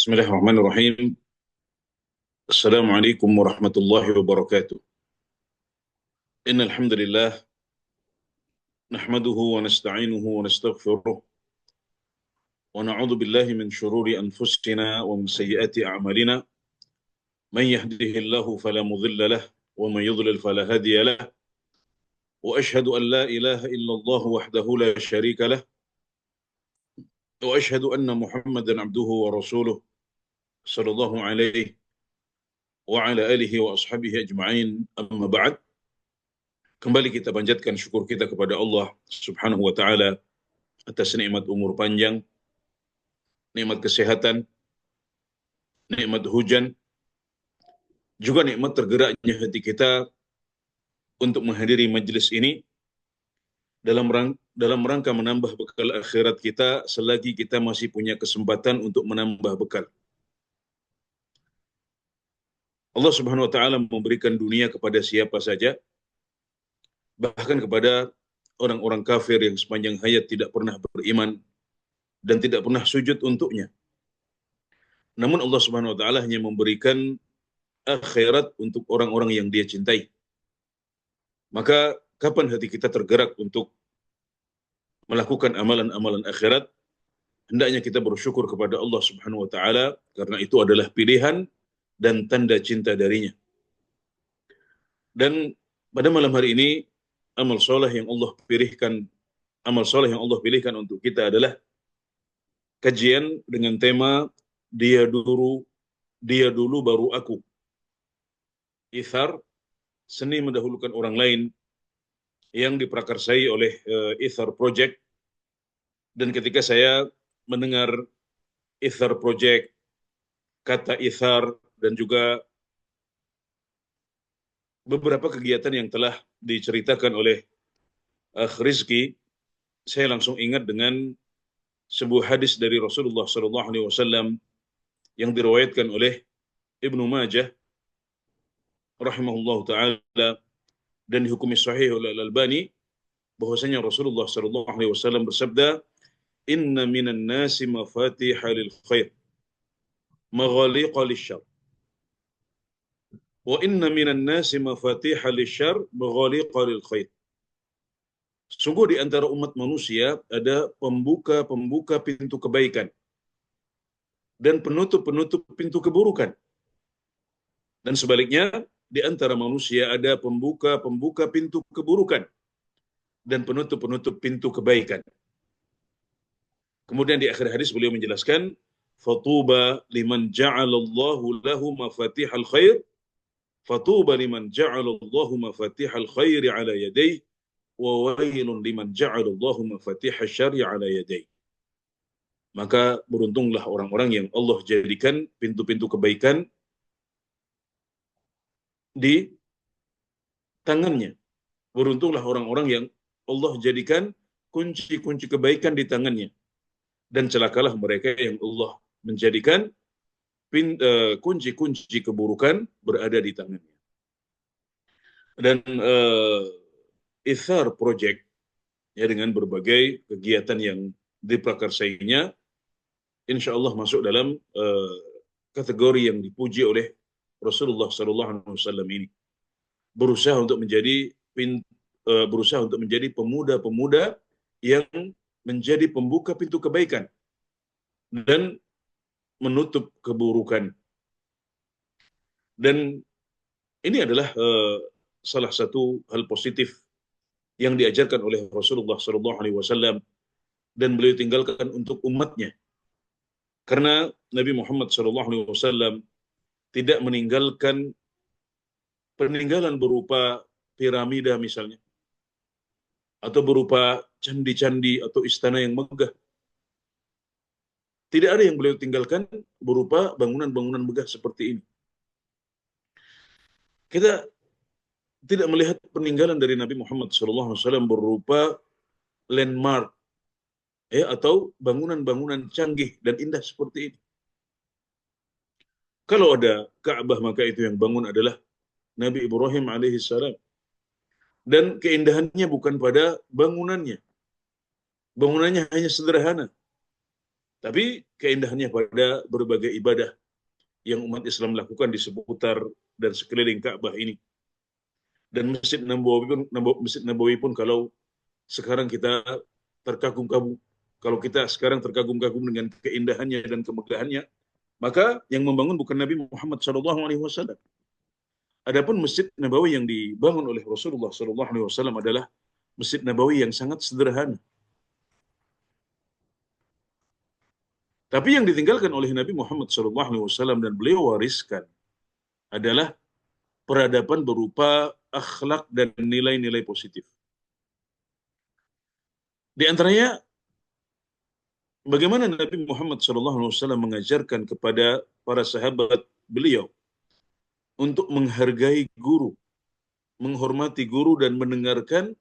Bismillahirrahmanirrahim. Assalamualaikum warahmatullahi wabarakatuh. Innal hamdalillah nahmaduhu wa nasta'inuhu wa nastaghfiruh wa na'udzu billahi min shururi anfusina wa min sayyiati a'malina. Man yahdihillahu fala mudilla lahu wa man yudlil fala hadiya lahu. Wa ashhadu an la ilaha illallah wahdahu la syarika lahu wa ashhadu anna Muhammadan abduhu wa rasuluh sallallahu alaihi wa ala alihi wa ashabihi ajma'in. Amma ba'd. Kembali kita panjatkan syukur kita kepada Allah Subhanahu wa taala atas nikmat umur panjang, nikmat kesehatan, nikmat hujan, juga nikmat tergeraknya hati kita untuk menghadiri majelis ini dalam rangka menambah bekal akhirat kita selagi kita masih punya kesempatan untuk menambah bekal. Allah Subhanahu wa taala memberikan dunia kepada siapa saja, bahkan kepada orang-orang kafir yang sepanjang hayat tidak pernah beriman dan tidak pernah sujud untuknya. Namun Allah Subhanahu wa taala hanya memberikan akhirat untuk orang-orang yang Dia cintai. Maka kapan hati kita tergerak untuk melakukan amalan-amalan akhirat, hendaknya kita bersyukur kepada Allah Subhanahu wa taala karena itu adalah pilihan dan tanda cinta darinya. Dan pada malam hari ini amal soleh yang Allah pilihkan untuk kita adalah kajian dengan tema dia dulu baru aku. Ithar, seni mendahulukan orang lain, yang diprakarsai oleh Ithar Project. Dan ketika saya mendengar Ithar Project, kata Ithar, dan juga beberapa kegiatan yang telah diceritakan oleh Rizki, saya langsung ingat dengan sebuah hadis dari Rasulullah SAW yang diriwayatkan oleh Ibnu Majah rahimahullah ta'ala dan dihukumi sahih oleh Al-Albani, bahwasanya Rasulullah SAW bersabda, "Inna minan nasi mafatiha lil khair, maghaliqa lisyarr. Wa inna minan nasi mafatiha lisyarr, maghaliqa lil khair." Sungguh di antara umat manusia ada pembuka-pembuka pintu kebaikan dan penutup-penutup pintu keburukan. Dan sebaliknya, di antara manusia ada pembuka-pembuka pintu keburukan dan penutup-penutup pintu kebaikan. Kemudian di akhir hadis beliau menjelaskan, "Fatuba liman ja'alallahu lahu mafatihal khair, fatuba liman ja'alallahu mafatihal khair ala yadayhi, wa wailun liman ja'alallahu mafatihal syarri ala yadayhi." Maka beruntunglah orang-orang yang Allah jadikan pintu-pintu kebaikan di tangannya. Beruntunglah orang-orang yang Allah jadikan kunci-kunci kebaikan di tangannya. Dan celakalah mereka yang Allah menjadikan kunci-kunci keburukan berada di tangannya. Dan Ithar Project, ya, dengan berbagai kegiatan yang diprakarsainya, insya Allah masuk dalam kategori yang dipuji oleh Rasulullah SAW ini. Berusaha untuk menjadi pemuda-pemuda yang menjadi pembuka pintu kebaikan dan menutup keburukan. Dan ini adalah salah satu hal positif yang diajarkan oleh Rasulullah SAW dan beliau tinggalkan untuk umatnya. Karena Nabi Muhammad SAW tidak meninggalkan peninggalan berupa piramida misalnya, atau berupa candi-candi atau istana yang megah. Tidak ada yang beliau tinggalkan berupa bangunan-bangunan megah seperti ini. Kita tidak melihat peninggalan dari Nabi Muhammad SAW berupa landmark, ya, atau bangunan-bangunan canggih dan indah seperti ini. Kalau ada Ka'bah, maka itu yang bangun adalah Nabi Ibrahim alaihissalam. Dan keindahannya bukan pada bangunannya. Bangunannya hanya sederhana. Tapi keindahannya pada berbagai ibadah yang umat Islam lakukan di seputar dan sekeliling Ka'bah ini. Dan Masjid Nabawi pun kalau sekarang kita terkagum-kagum, kalau kita sekarang terkagum-kagum dengan keindahannya dan kemegahannya, maka yang membangun bukan Nabi Muhammad SAW. Adapun Masjid Nabawi yang dibangun oleh Rasulullah SAW adalah Masjid Nabawi yang sangat sederhana. Tapi yang ditinggalkan oleh Nabi Muhammad SAW dan beliau wariskan adalah peradaban berupa akhlak dan nilai-nilai positif. Di antaranya, bagaimana Nabi Muhammad SAW mengajarkan kepada para sahabat beliau untuk menghargai guru, menghormati guru, dan mendengarkan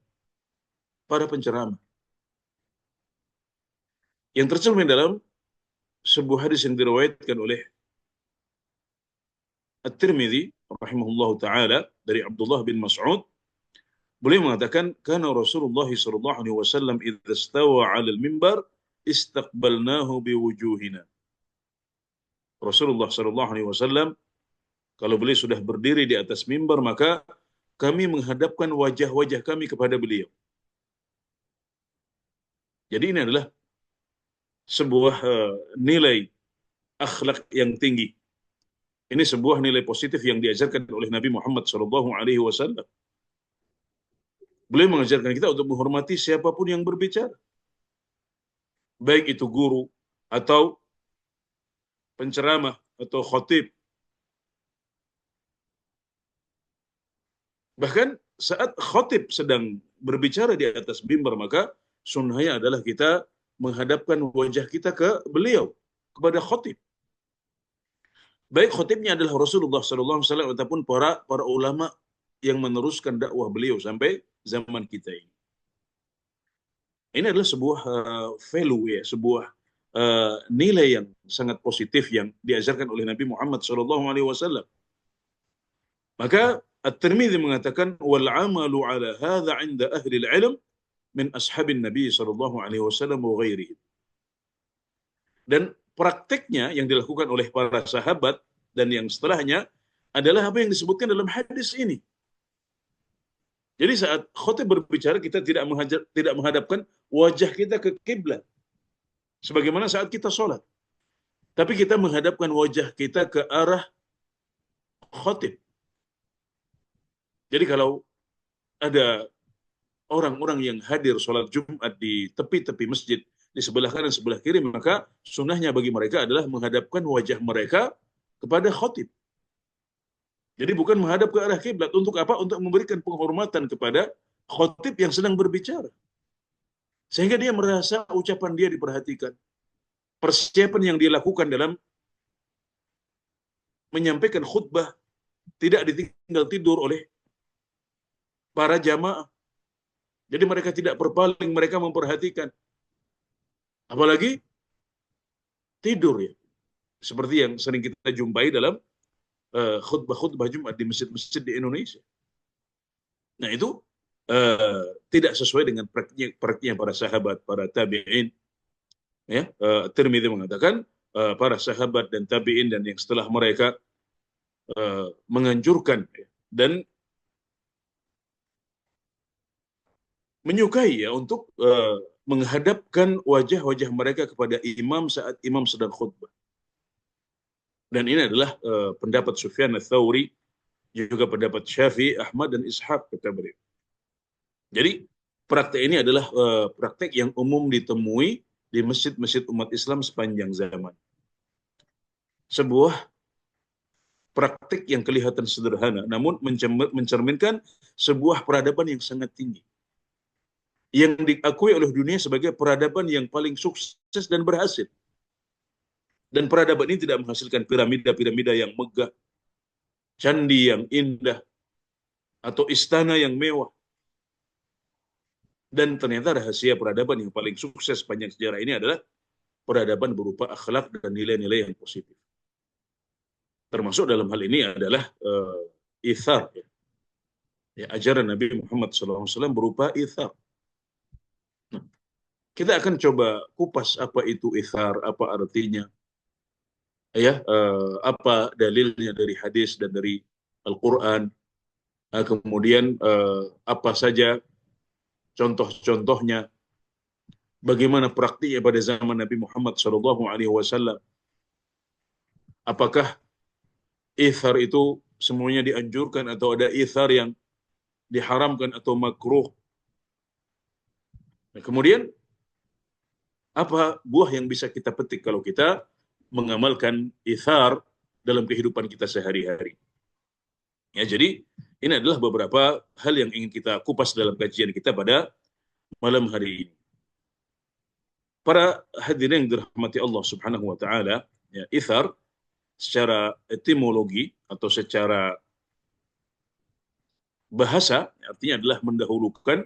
para penceramah. Yang tercermin dalam sebuah hadis yang diriwayatkan oleh At-Tirmidzi rahimahullahu taala dari Abdullah bin Mas'ud, beliau mengatakan, "Kana Rasulullah sallallahu alaihi wasallam idza istawa 'ala al-mimbar istaqbalnahu biwujuhina." Rasulullah sallallahu alaihi wasallam kalau beliau sudah berdiri di atas mimbar, maka kami menghadapkan wajah-wajah kami kepada beliau. Jadi ini adalah sebuah nilai akhlak yang tinggi. Ini sebuah nilai positif yang diajarkan oleh Nabi Muhammad SAW. Beliau mengajarkan kita untuk menghormati siapapun yang berbicara, baik itu guru atau penceramah atau khatib. Bahkan saat khatib sedang berbicara di atas mimbar, maka sunnahnya adalah kita menghadapkan wajah kita ke beliau, kepada khatib. Baik khatibnya adalah Rasulullah SAW ataupun para ulama yang meneruskan dakwah beliau sampai zaman kita ini. Ini adalah sebuah value, ya, sebuah nilai yang sangat positif yang diajarkan oleh Nabi Muhammad SAW. Maka At-Tirmidzi mengatakan, wal amalu ala hadza 'inda ahli al-'ilm min ashabin Nabi SAW wa ghairihi. Dan prakteknya yang dilakukan oleh para sahabat dan yang setelahnya adalah apa yang disebutkan dalam hadis ini. Jadi saat khatib berbicara, kita tidak menghadapkan wajah kita ke kiblat sebagaimana saat kita sholat, tapi kita menghadapkan wajah kita ke arah khatib. Jadi kalau ada orang-orang yang hadir sholat Jumat di tepi-tepi masjid, di sebelah kanan, sebelah kiri, maka sunnahnya bagi mereka adalah menghadapkan wajah mereka kepada khatib. Jadi bukan menghadap ke arah kiblat. Untuk apa? Untuk memberikan penghormatan kepada khatib yang sedang berbicara. Sehingga dia merasa ucapan dia diperhatikan. Persiapan yang dia lakukan dalam menyampaikan khutbah tidak ditinggal tidur oleh para jamaah. Jadi mereka tidak berpaling, mereka memperhatikan. Apalagi tidur, ya. Seperti yang sering kita jumpai dalam khutbah-khutbah Jumat di masjid-masjid di Indonesia. Nah, itu tidak sesuai dengan praktiknya para sahabat, para tabi'in. Ya, Tirmidzi mengatakan para sahabat dan tabi'in dan yang setelah mereka menganjurkan dan menyukai, ya, untuk menghadapkan wajah-wajah mereka kepada imam saat imam sedang khutbah. Dan ini adalah pendapat Sufyan ats-Tsauri, juga pendapat Syafi'i, Ahmad, dan Ishaq, kata beliau. Jadi praktek ini adalah praktek yang umum ditemui di masjid-masjid umat Islam sepanjang zaman. Sebuah praktek yang kelihatan sederhana, namun mencerminkan sebuah peradaban yang sangat tinggi, yang diakui oleh dunia sebagai peradaban yang paling sukses dan berhasil. Dan peradaban ini tidak menghasilkan piramida-piramida yang megah, candi yang indah, atau istana yang mewah. Dan ternyata rahasia peradaban yang paling sukses sepanjang sejarah ini adalah peradaban berupa akhlak dan nilai-nilai yang positif. Termasuk dalam hal ini adalah ithar. Ya, ajaran Nabi Muhammad SAW berupa ithar. Nah, Kita akan coba kupas apa itu ithar, apa artinya, apa dalilnya dari hadis dan dari Al-Quran, kemudian apa saja contoh-contohnya, bagaimana praktiknya pada zaman Nabi Muhammad SAW. Apakah ithar itu semuanya dianjurkan atau ada ithar yang diharamkan atau makruh. Nah, kemudian apa buah yang bisa kita petik kalau kita mengamalkan ithar dalam kehidupan kita sehari-hari. Ya, jadi ini adalah beberapa hal yang ingin kita kupas dalam kajian kita pada malam hari ini. Para hadirin yang dirahmati Allah Subhanahu wa taala, ya, ithar secara etimologi atau secara bahasa artinya adalah mendahulukan,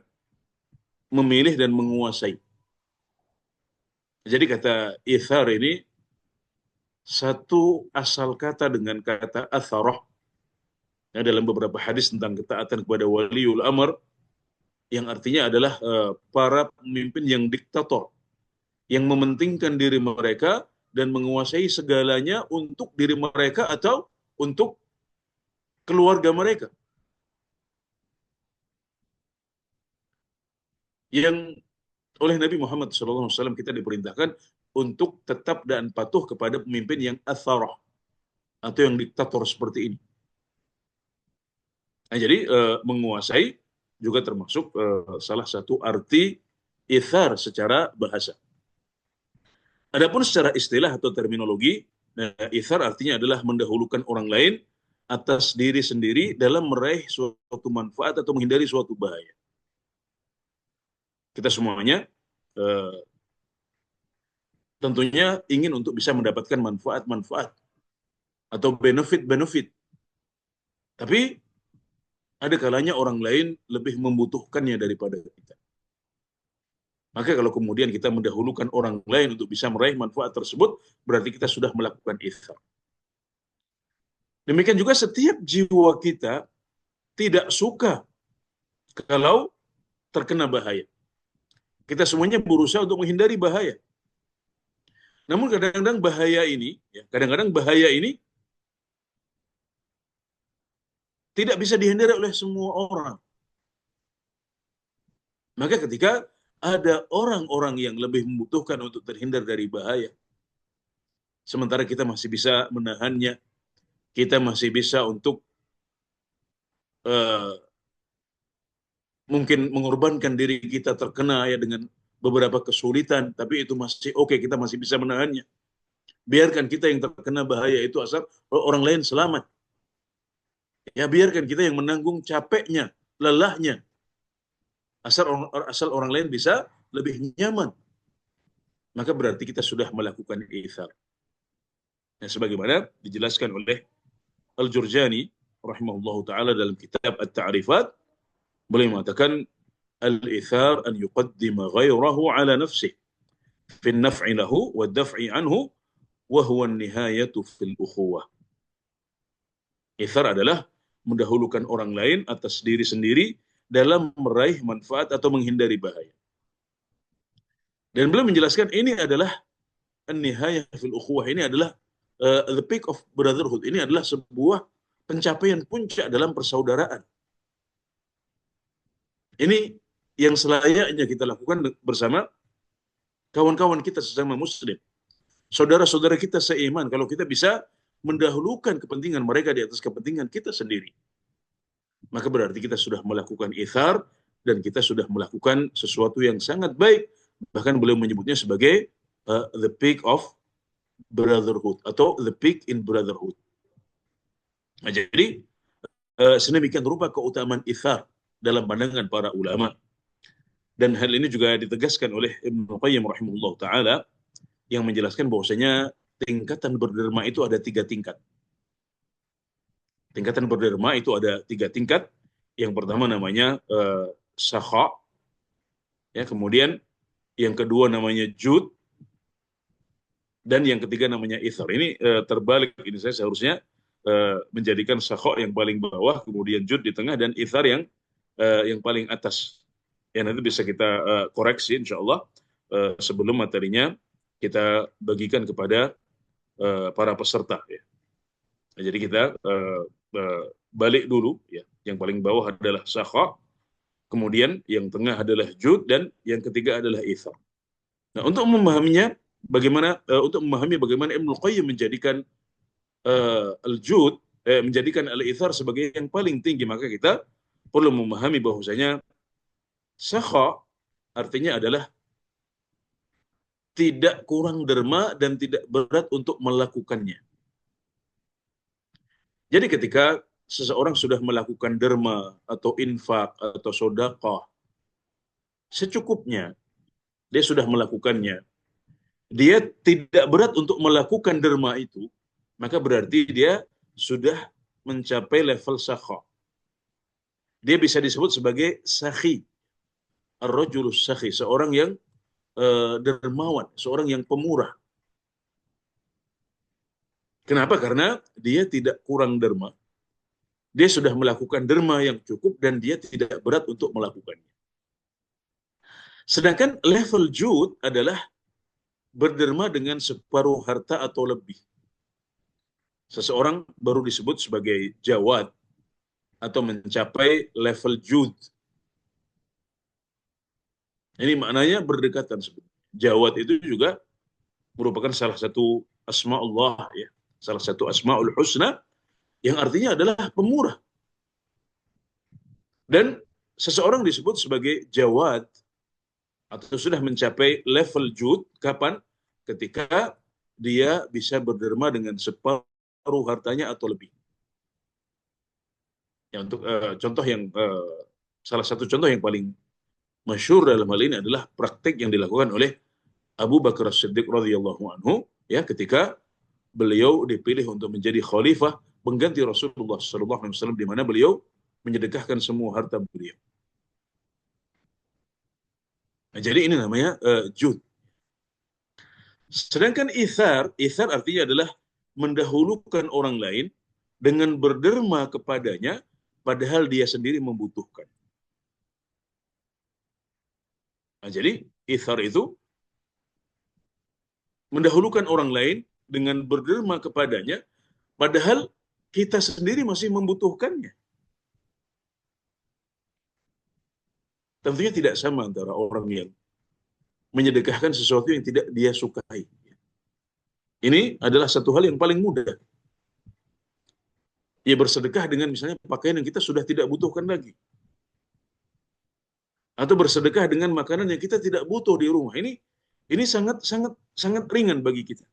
memilih dan menguasai. Jadi kata ithar ini satu asal kata dengan kata atharah. Ya, dalam beberapa hadis tentang ketaatan kepada waliul amr, yang artinya adalah para pemimpin yang diktator, yang mementingkan diri mereka dan menguasai segalanya untuk diri mereka atau untuk keluarga mereka. Yang oleh Nabi Muhammad SAW kita diperintahkan untuk tetap dan patuh kepada pemimpin yang atharah atau yang diktator seperti ini. Nah, jadi menguasai juga termasuk salah satu arti ithar secara bahasa. Adapun secara istilah atau terminologi, ithar artinya adalah mendahulukan orang lain atas diri sendiri dalam meraih suatu manfaat atau menghindari suatu bahaya. Kita semuanya eh, tentunya ingin untuk bisa mendapatkan manfaat-manfaat atau benefit-benefit. Tapi ada kalanya orang lain lebih membutuhkannya daripada kita. Maka kalau kemudian kita mendahulukan orang lain untuk bisa meraih manfaat tersebut, berarti kita sudah melakukan ithar. Demikian juga setiap jiwa kita tidak suka kalau terkena bahaya. Kita semuanya berusaha untuk menghindari bahaya. Namun kadang-kadang bahaya ini tidak bisa dihindari oleh semua orang. Maka ketika ada orang-orang yang lebih membutuhkan untuk terhindar dari bahaya, sementara kita masih bisa menahannya, kita masih bisa untuk uh, mungkin mengorbankan diri kita terkena ya dengan beberapa kesulitan, tapi itu masih oke, kita masih bisa menahannya. Biarkan kita yang terkena bahaya itu asal orang lain selamat. Ya, biarkan kita yang menanggung capeknya, lelahnya, asal orang lain bisa lebih nyaman. Maka berarti kita sudah melakukan itsar. Nah, sebagaimana dijelaskan oleh Al-Jurjani rahimahullahu taala dalam kitab At-Ta'rifat, beliau mengatakan al-itsar an yuqaddima ghairahu ala nafsihi fi an-naf'i lahu wa ad-daf'i anhu wa huwa an-nihayatu fil ukhuwah. Itsar adalah mendahulukan orang lain atas diri sendiri dalam meraih manfaat atau menghindari bahaya. Dan beliau menjelaskan ini adalah an-nihayah fil ukhuwah, ini adalah the peak of brotherhood. Ini adalah sebuah pencapaian puncak dalam persaudaraan. Ini yang selayaknya kita lakukan bersama kawan-kawan kita sesama muslim. Saudara-saudara kita seiman, kalau kita bisa mendahulukan kepentingan mereka di atas kepentingan kita sendiri, maka berarti kita sudah melakukan ithar dan kita sudah melakukan sesuatu yang sangat baik. Bahkan beliau menyebutnya sebagai the peak of brotherhood atau the peak in brotherhood. Nah, jadi sedemikian rupa keutamaan ithar dalam pandangan para ulama. Dan hal ini juga ditegaskan oleh Ibnu Qayyim rahimahullah ta'ala, yang menjelaskan bahwasanya tingkatan berderma itu ada 3 tingkat. Tingkatan berderma itu ada 3 tingkat. Yang pertama namanya sakha, ya, kemudian yang kedua namanya jud, dan yang ketiga namanya ithar. Ini terbalik, ini saya seharusnya menjadikan sakha yang paling bawah, kemudian jud di tengah, dan ithar yang paling atas. Ya, nanti bisa kita koreksi insyaallah. sebelum materinya kita bagikan kepada para peserta ya. Nah, jadi kita balik dulu ya. Yang paling bawah adalah sakha, kemudian yang tengah adalah jud, dan yang ketiga adalah ithar. Nah, untuk memahaminya untuk memahami bagaimana Ibnu Qayyim menjadikan al-jud menjadikan al-ithar sebagai yang paling tinggi, maka kita perlu memahami bahwasanya sakha artinya adalah tidak kurang derma dan tidak berat untuk melakukannya. Jadi ketika seseorang sudah melakukan derma atau infak atau sedekah secukupnya, dia sudah melakukannya, dia tidak berat untuk melakukan derma itu, maka berarti dia sudah mencapai level sakha. Dia bisa disebut sebagai sakhi, ar-rajulus sakhi, seorang yang dermawan, seorang yang pemurah. Kenapa? Karena dia tidak kurang derma. Dia sudah melakukan derma yang cukup dan dia tidak berat untuk melakukannya. Sedangkan level jud adalah berderma dengan separuh harta atau lebih. Seseorang baru disebut sebagai jawad atau mencapai level jud. Ini maknanya berdekatan sebenarnya. Jawad itu juga merupakan salah satu asma Allah ya, salah satu asmaul husna yang artinya adalah pemurah. Dan seseorang disebut sebagai jawad atau sudah mencapai level jud kapan? Ketika dia bisa berderma dengan separuh hartanya atau lebih. Ya, untuk contoh yang salah satu contoh yang paling masyhur dalam hal ini adalah praktik yang dilakukan oleh Abu Bakar As-Siddiq radhiyallahu anhu ya, ketika beliau dipilih untuk menjadi khalifah pengganti Rasulullah sallallahu alaihi wasallam, di mana beliau menyedekahkan semua harta beliau. Nah, jadi ini namanya jud. Sedangkan ithar artinya adalah mendahulukan orang lain dengan berderma kepadanya padahal dia sendiri membutuhkan. Nah, jadi ithar itu mendahulukan orang lain dengan berderma kepadanya padahal kita sendiri masih membutuhkannya. Tentunya tidak sama antara orang yang menyedekahkan sesuatu yang tidak dia sukai. Ini adalah satu hal yang paling mudah. Ia bersedekah dengan misalnya pakaian yang kita sudah tidak butuhkan lagi. Atau bersedekah dengan makanan yang kita tidak butuh di rumah. Ini sangat ringan bagi kita.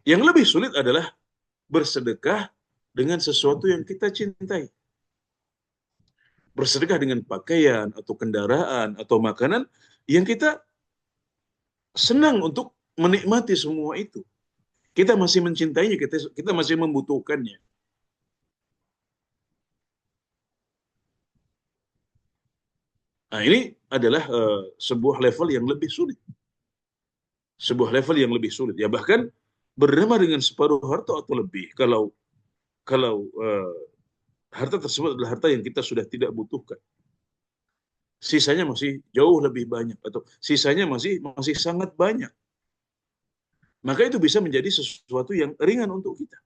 Yang lebih sulit adalah bersedekah dengan sesuatu yang kita cintai. Bersedekah dengan pakaian atau kendaraan atau makanan yang kita senang untuk menikmati semua itu. Kita masih mencintainya, kita masih membutuhkannya. Nah, ini adalah sebuah level yang lebih sulit. Sebuah level yang lebih sulit. Ya, bahkan berdama dengan separuh harta atau lebih. Kalau harta tersebut adalah harta yang kita sudah tidak butuhkan, sisanya masih jauh lebih banyak atau sisanya masih sangat banyak, maka itu bisa menjadi sesuatu yang ringan untuk kita.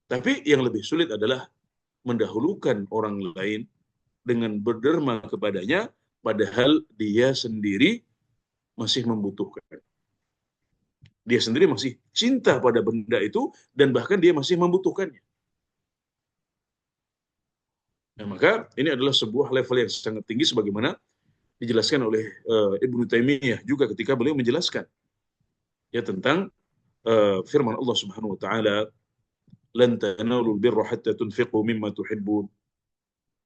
Tapi yang lebih sulit adalah mendahulukan orang lain dengan berderma kepadanya padahal dia sendiri masih membutuhkan. Dia sendiri masih cinta pada benda itu dan bahkan dia masih membutuhkannya. Nah, maka ini adalah sebuah level yang sangat tinggi sebagaimana dijelaskan oleh Ibnu Taimiyah juga ketika beliau menjelaskan ya tentang firman Allah Subhanahu wa taala, "Lan tanalul birra hatta tunfiqu mimma tuhibbun."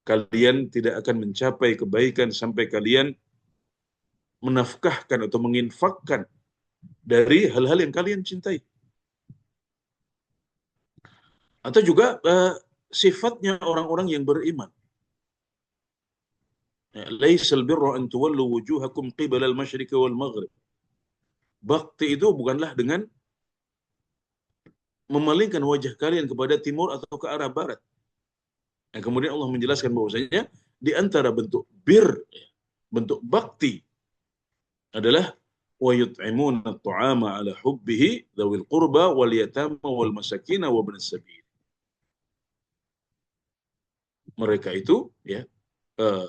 Kalian tidak akan mencapai kebaikan sampai kalian menafkahkan atau menginfakkan dari hal-hal yang kalian cintai. Atau juga sifatnya orang-orang yang beriman. Laisal birra an tuwallu wujuhakum qibala al-masyriqi wal maghrib. Bakti itu bukanlah dengan memalingkan wajah kalian kepada timur atau ke arah barat. Yang kemudian Allah menjelaskan bahwasanya di antara bentuk bentuk bakti adalah wa yut'imuna at'ama ala hubbihi dzawil qurba wal yatama wal masakin wa ibnas sabil. Mereka itu ya uh,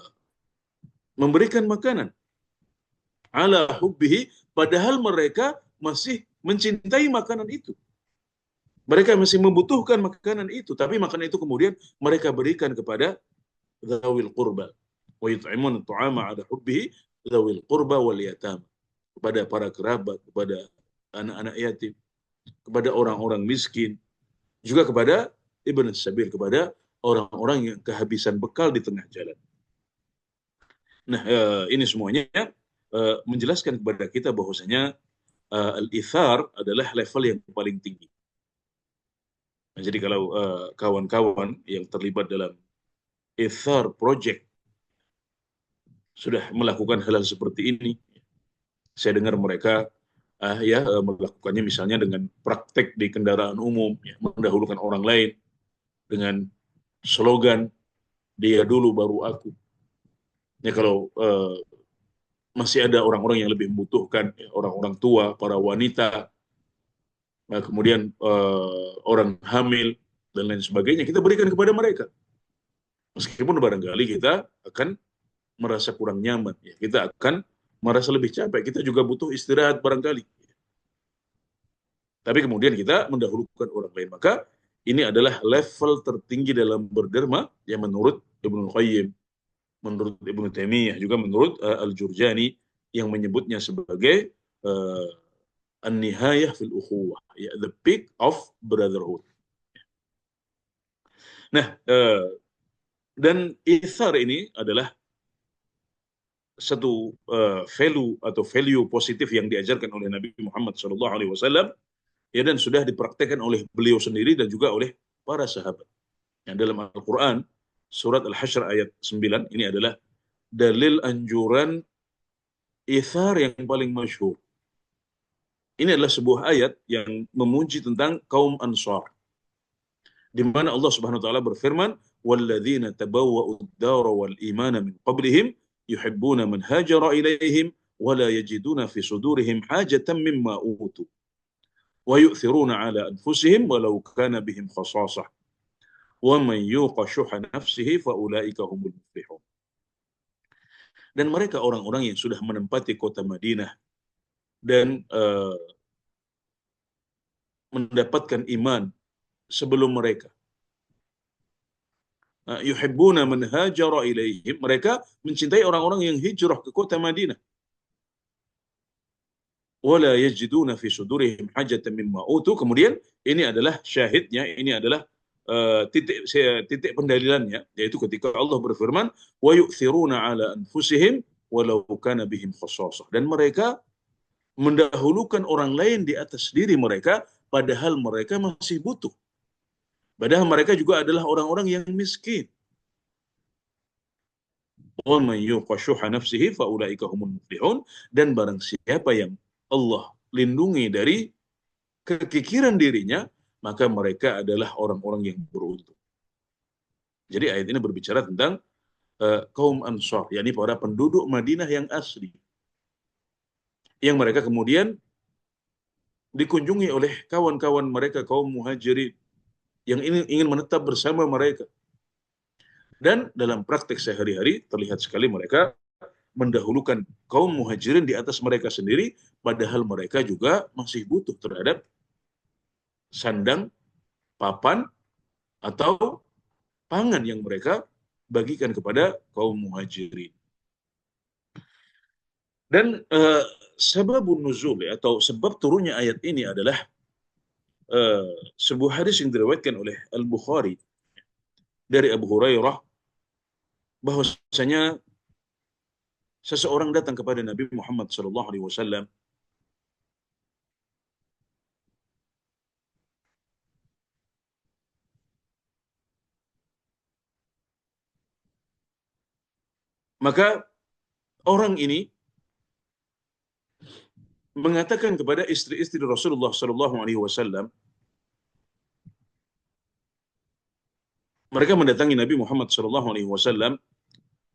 memberikan makanan ala hubbihi padahal mereka masih mencintai makanan itu. Mereka masih membutuhkan makanan itu, tapi makanan itu kemudian mereka berikan kepada dzawil qurba. Wa yut'imuna at'ama ala hubbihi dzawil qurba wal yatama. Kepada para kerabat, kepada anak-anak yatim, kepada orang-orang miskin, juga kepada ibn sabil, kepada orang-orang yang kehabisan bekal di tengah jalan. Nah, ini semuanya menjelaskan kepada kita bahwasanya al-ithar adalah level yang paling tinggi. Nah, jadi kalau kawan-kawan yang terlibat dalam ithar project sudah melakukan hal-hal seperti ini, saya dengar mereka melakukannya misalnya dengan praktek di kendaraan umum, ya, mendahulukan orang lain dengan slogan dia dulu baru aku. Ya kalau masih ada orang-orang yang lebih membutuhkan, ya, orang-orang tua, para wanita, kemudian orang hamil dan lain sebagainya, kita berikan kepada mereka. Meskipun barangkali kita akan merasa kurang nyaman, ya, kita akan merasa lebih capek, kita juga butuh istirahat barangkali. Tapi kemudian kita mendahulukan orang lain. Maka ini adalah level tertinggi dalam berderma yang menurut Ibnu Qayyim, menurut Ibnu Taimiyah, juga menurut Al-Jurjani yang menyebutnya sebagai uh, an-nihayah fil ukhuwah, ya, the peak of brotherhood. Nah, dan ithar ini adalah satu value positif yang diajarkan oleh Nabi Muhammad SAW, ya, dan sudah dipraktekkan oleh beliau sendiri dan juga oleh para sahabat. Yang dalam Al-Quran, surat Al-Hasyr ayat 9, ini adalah dalil anjuran ithar yang paling masyhur. Ini adalah sebuah ayat yang memuji tentang kaum Ansar, di mana Allah Subhanahu wa taala berfirman, "Walladzina tabawwa'u ad-dara wal imana min qablihim yuhibbuna man hajara ilaihim wa la yajiduna fi sudurihim hajatan mimma utu wa yu'thiruna 'ala anfusihim walau kana bihim khasasah wa man yuqa syuha nafsihi fa ulaika humul muflihun." Dan mereka orang-orang yang sudah menempati kota Madinah dan mendapatkan iman sebelum mereka. Yuhibbuna man hajara ilaihim, mereka mencintai orang-orang yang hijrah ke kota Madinah. Wala yajiduna fi sudurihim hajatan mimma utu. Kemudian ini adalah syahidnya, ini adalah titik pendalilannya, yaitu ketika Allah berfirman, wa yu'thiruna ala anfusihim walau kana bihim khasasah. Dan mereka mendahulukan orang lain di atas diri mereka padahal mereka masih butuh. Padahal mereka juga adalah orang-orang yang miskin. Wa man yuqa syuha nafsihi fa ulaika humul muflihun. Dan barang siapa yang Allah lindungi dari kekikiran dirinya, maka mereka adalah orang-orang yang beruntung. Jadi ayat ini berbicara tentang kaum Ansar, yakni para penduduk Madinah yang asli, yang mereka kemudian dikunjungi oleh kawan-kawan mereka kaum Muhajirin yang ingin menetap bersama mereka. Dan dalam praktek sehari-hari terlihat sekali mereka mendahulukan kaum Muhajirin di atas mereka sendiri, padahal mereka juga masih butuh terhadap sandang, papan, atau pangan yang mereka bagikan kepada kaum Muhajirin. Dan sebabun nuzul, atau sebab turunnya ayat ini adalah sebuah hadis yang diriwayatkan oleh Al-Bukhari dari Abu Hurairah, bahwasanya seseorang datang kepada Nabi Muhammad SAW, maka orang ini mengatakan kepada istri-istri Rasulullah SAW, mereka mendatangi Nabi Muhammad SAW.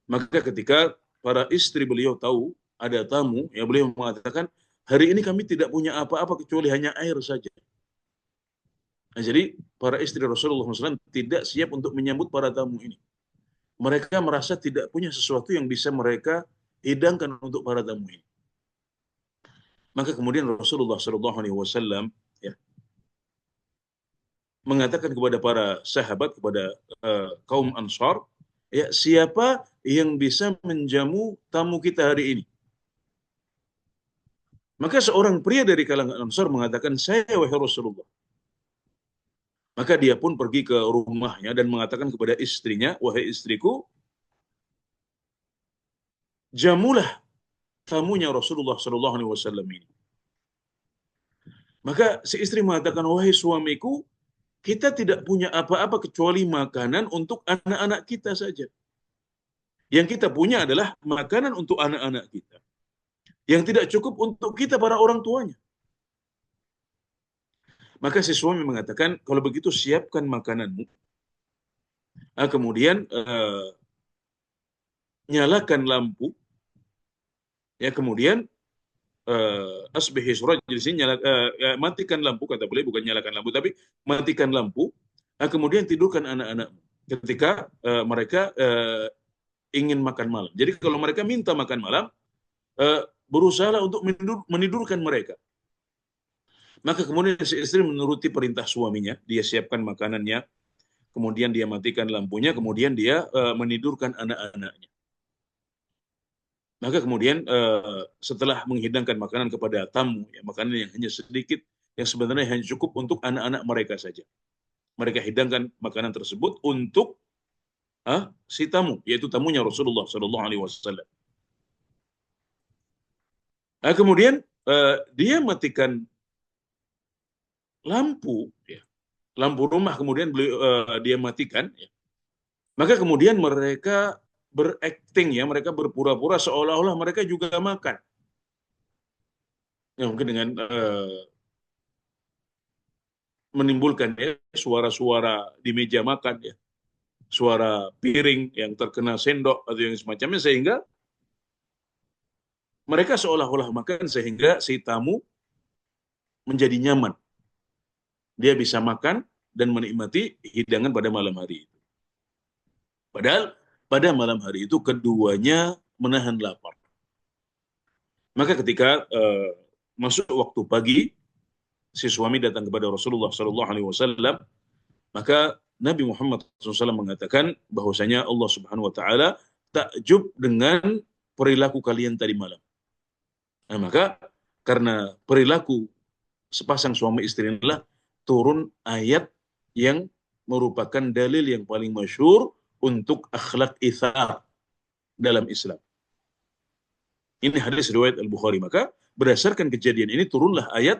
Maka ketika para istri beliau tahu ada tamu, ya beliau mengatakan, hari ini kami tidak punya apa-apa kecuali hanya air saja. Nah, jadi para istri Rasulullah SAW tidak siap untuk menyambut para tamu ini. Mereka merasa tidak punya sesuatu yang bisa mereka hidangkan untuk para tamu ini. Maka kemudian Rasulullah SAW ya, mengatakan kepada para sahabat, kepada kaum Ansar, ya, siapa yang bisa menjamu tamu kita hari ini? Maka seorang pria dari kalangan Ansar mengatakan, saya wahai Rasulullah. Maka dia pun pergi ke rumahnya dan mengatakan kepada istrinya, wahai istriku, jamulah tamunya Rasulullah SAW ini. Maka si istri mengatakan, wahai suamiku, kita tidak punya apa-apa kecuali makanan untuk anak-anak kita saja. Yang kita punya adalah makanan untuk anak-anak kita. Yang tidak cukup untuk kita para orang tuanya. Maka si suami mengatakan, kalau begitu siapkan makananmu. Kemudian nyalakan lampu. Ya, kemudian asbihi suraj, di sini matikan lampu, kata beliau, bukan nyalakan lampu, tapi matikan lampu. Kemudian tidurkan anak-anakmu ketika mereka ingin makan malam. Jadi kalau mereka minta makan malam, berusaha untuk menidurkan mereka. Maka kemudian si istri menuruti perintah suaminya, dia siapkan makanannya, kemudian dia matikan lampunya, kemudian dia menidurkan anak-anaknya. Maka kemudian setelah menghidangkan makanan kepada tamu, ya, makanan yang hanya sedikit, yang sebenarnya hanya cukup untuk anak-anak mereka saja. Mereka hidangkan makanan tersebut untuk si tamu, yaitu tamunya Rasulullah SAW. Kemudian dia matikan lampu, ya, lampu rumah, kemudian dia matikan. Ya. Maka kemudian mereka berakting, ya, mereka berpura-pura seolah-olah mereka juga makan. Ya, mungkin dengan menimbulkan, ya, suara-suara di meja makan, ya, suara piring yang terkena sendok atau yang semacamnya, sehingga mereka seolah-olah makan sehingga si tamu menjadi nyaman. Dia bisa makan dan menikmati hidangan pada malam hari itu. Padahal pada malam hari itu keduanya menahan lapar. Maka ketika masuk waktu pagi, si suami datang kepada Rasulullah SAW, maka Nabi Muhammad SAW mengatakan bahwasanya Allah Subhanahu Wa Taala takjub dengan perilaku kalian tadi malam. Nah, maka karena perilaku sepasang suami istri inilah turun ayat yang merupakan dalil yang paling masyhur untuk akhlak itsar dalam Islam. Ini hadis riwayat Al-Bukhari. Maka berdasarkan kejadian ini turunlah ayat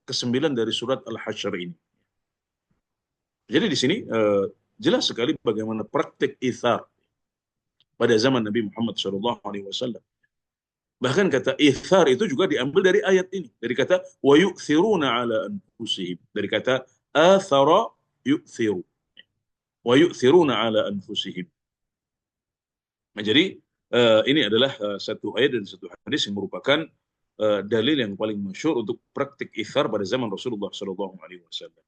ke-9 dari surat Al-Hasyr ini. Jadi di sini jelas sekali bagaimana praktik itsar pada zaman Nabi Muhammad SAW. Bahkan kata itsar itu juga diambil dari ayat ini, dari kata wa yu'thiruna ala anfusihim, dari kata athara yu'thiru, wa yu'thiruna ala anfusihim. Nah, jadi ini adalah satu ayat dan satu hadis yang merupakan dalil yang paling masyhur untuk praktik itsar pada zaman Rasulullah SAW.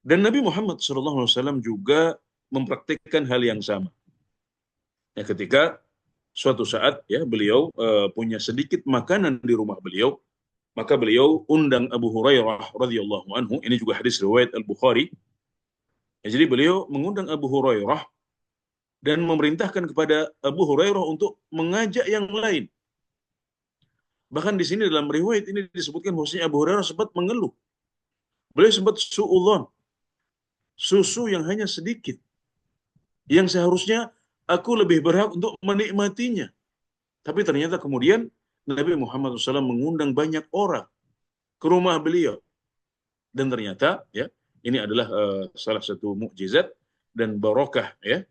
Dan Nabi Muhammad SAW juga mempraktikkan hal yang sama. Ya, ketika suatu saat, ya, beliau punya sedikit makanan di rumah beliau, maka beliau undang Abu Hurairah radhiyallahu anhu. Ini juga hadis riwayat Al-Bukhari. Ya, jadi beliau mengundang Abu Hurairah dan memerintahkan kepada Abu Hurairah untuk mengajak yang lain. Bahkan di sini dalam riwayat ini disebutkan bahwasanya Abu Hurairah sempat mengeluh. Beliau sempat su'udzon, susu yang hanya sedikit, yang seharusnya aku lebih berhak untuk menikmatinya. Tapi ternyata kemudian Nabi Muhammad SAW mengundang banyak orang ke rumah beliau. Dan ternyata, ya, ini adalah salah satu mukjizat dan barokah, ya,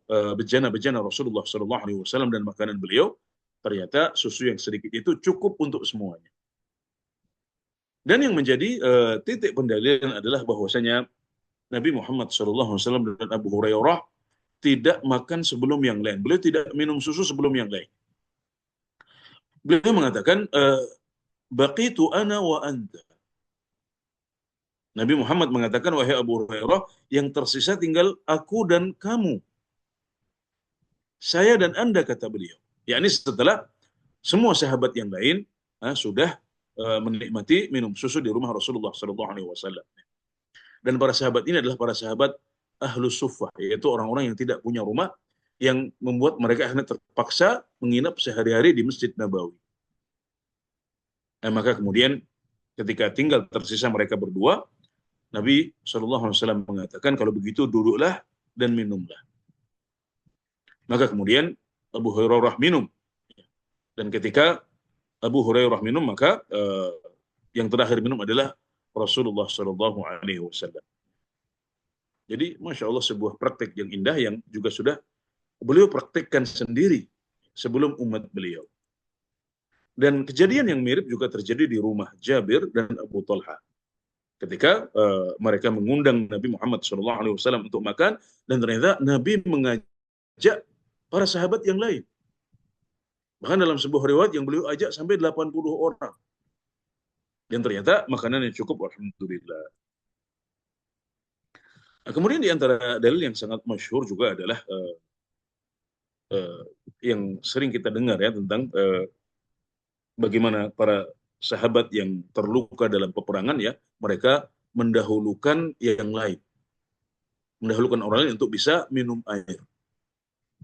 bejana-bejana Rasulullah SAW dan makanan beliau. Ternyata susu yang sedikit itu cukup untuk semuanya. Dan yang menjadi titik pendalilan adalah bahwasanya Nabi Muhammad SAW dan Abu Hurairah tidak makan sebelum yang lain. Beliau tidak minum susu sebelum yang lain. Beliau mengatakan, baqitu ana wa anta. Nabi Muhammad mengatakan, wahai Abu Hurairah, yang tersisa tinggal aku dan kamu. Saya dan Anda, kata beliau. Yakni setelah semua sahabat yang lain sudah menikmati minum susu di rumah Rasulullah SAW. Dan para sahabat ini adalah para sahabat ahlus suffah, yaitu orang-orang yang tidak punya rumah, yang membuat mereka akhirnya terpaksa menginap sehari-hari di Masjid Nabawi. Maka kemudian ketika tinggal tersisa mereka berdua, Nabi SAW mengatakan, kalau begitu duduklah dan minumlah. Maka kemudian Abu Hurairah minum. Dan ketika Abu Hurairah minum, maka yang terakhir minum adalah Rasulullah SAW. Jadi, Masya Allah, sebuah praktik yang indah yang juga sudah beliau praktikkan sendiri sebelum umat beliau. Dan kejadian yang mirip juga terjadi di rumah Jabir dan Abu Talha. Ketika mereka mengundang Nabi Muhammad SAW untuk makan, dan ternyata Nabi mengajak para sahabat yang lain. Bahkan dalam sebuah riwayat yang beliau ajak sampai 80 orang. Dan ternyata makanan yang cukup, alhamdulillah. Nah, kemudian di antara dalil yang sangat masyhur juga adalah yang sering kita dengar ya, tentang bagaimana para sahabat yang terluka dalam peperangan ya, mereka mendahulukan yang lain. Mendahulukan orang lain untuk bisa minum air.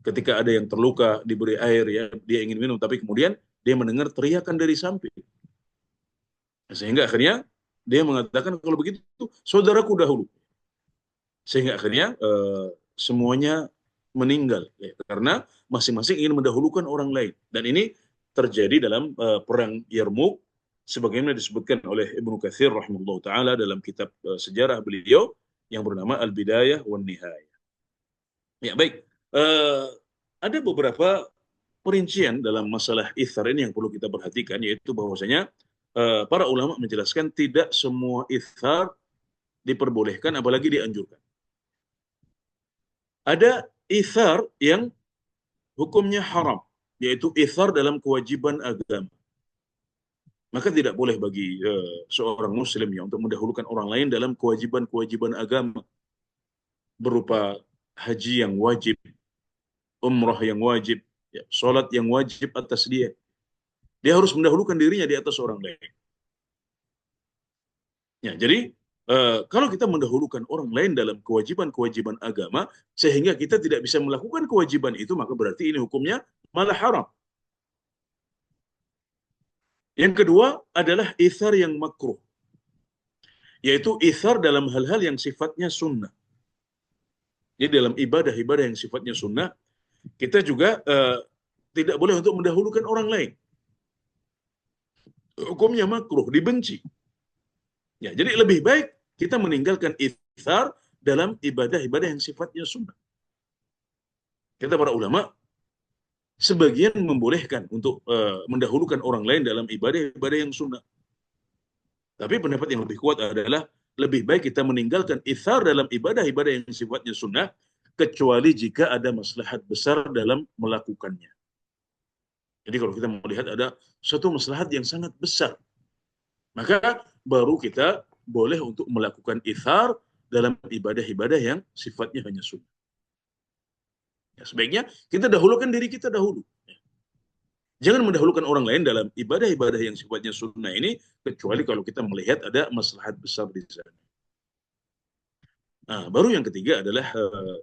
Ketika ada yang terluka diberi air ya, dia ingin minum, tapi kemudian dia mendengar teriakan dari samping. Sehingga akhirnya dia mengatakan, kalau begitu saudaraku dahulu. Sehingga akhirnya semuanya meninggal ya, karena masing-masing ingin mendahulukan orang lain. Dan ini terjadi dalam perang Yarmuk, sebagaimana disebutkan oleh Ibnu Katsir rahimahullah taala dalam kitab sejarah beliau yang bernama Al-Bidayah wan Nihayah. Ya, baik. Ada beberapa perincian dalam masalah ithar ini yang perlu kita perhatikan, yaitu bahwasanya para ulama menjelaskan tidak semua ithar diperbolehkan, apalagi dianjurkan. Ada ithar yang hukumnya haram, yaitu ithar dalam kewajiban agama. Maka tidak boleh bagi seorang muslim ya untuk mendahulukan orang lain dalam kewajiban-kewajiban agama, berupa haji yang wajib, umrah yang wajib, ya, sholat yang wajib atas dia. Dia harus mendahulukan dirinya di atas orang lain. Ya, jadi kalau kita mendahulukan orang lain dalam kewajiban-kewajiban agama, sehingga kita tidak bisa melakukan kewajiban itu, maka berarti ini hukumnya malah haram. Yang kedua adalah ithar yang makruh, yaitu ithar dalam hal-hal yang sifatnya sunnah. Jadi dalam ibadah-ibadah yang sifatnya sunnah, kita juga tidak boleh untuk mendahulukan orang lain. Hukumnya makruh, dibenci. Ya, jadi lebih baik kita meninggalkan ithar dalam ibadah-ibadah yang sifatnya sunnah. Kata para ulama, sebagian membolehkan untuk mendahulukan orang lain dalam ibadah-ibadah yang sunnah. Tapi pendapat yang lebih kuat adalah lebih baik kita meninggalkan ithar dalam ibadah-ibadah yang sifatnya sunnah, kecuali jika ada maslahat besar dalam melakukannya. Jadi kalau kita melihat ada suatu maslahat yang sangat besar, maka baru kita boleh untuk melakukan ithar dalam ibadah-ibadah yang sifatnya hanya sunnah. Ya, sebaiknya kita dahulukan diri kita dahulu. Jangan mendahulukan orang lain dalam ibadah-ibadah yang sifatnya sunnah ini, kecuali kalau kita melihat ada maslahat besar di sana. Nah, baru yang ketiga adalah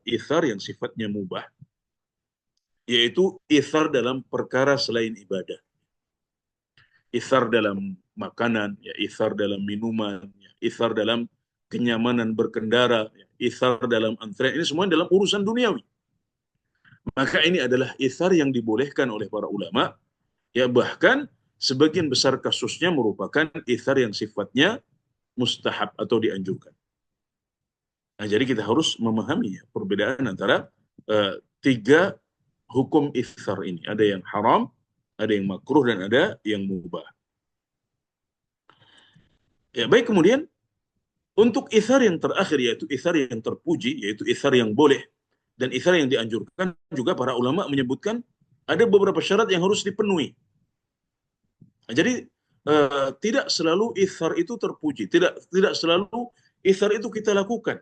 ithar yang sifatnya mubah, yaitu ithar dalam perkara selain ibadah. Ithar dalam makanan, ya, ithar dalam minuman, ya, ithar dalam kenyamanan berkendara, ya, ithar dalam antrean, ini semua dalam urusan duniawi. Maka ini adalah ithar yang dibolehkan oleh para ulama, ya, bahkan sebagian besar kasusnya merupakan ithar yang sifatnya mustahab atau dianjurkan. Nah, jadi kita harus memahami ya, perbedaan antara tiga hukum ithar ini. Ada yang haram, ada yang makruh, dan ada yang mubah. Ya, baik, kemudian Untuk ithar yang terakhir, yaitu ithar yang terpuji, yaitu ithar yang boleh, dan ithar yang dianjurkan, juga para ulama menyebutkan ada beberapa syarat yang harus dipenuhi. Nah, jadi tidak selalu ithar itu terpuji, tidak selalu ithar itu kita lakukan.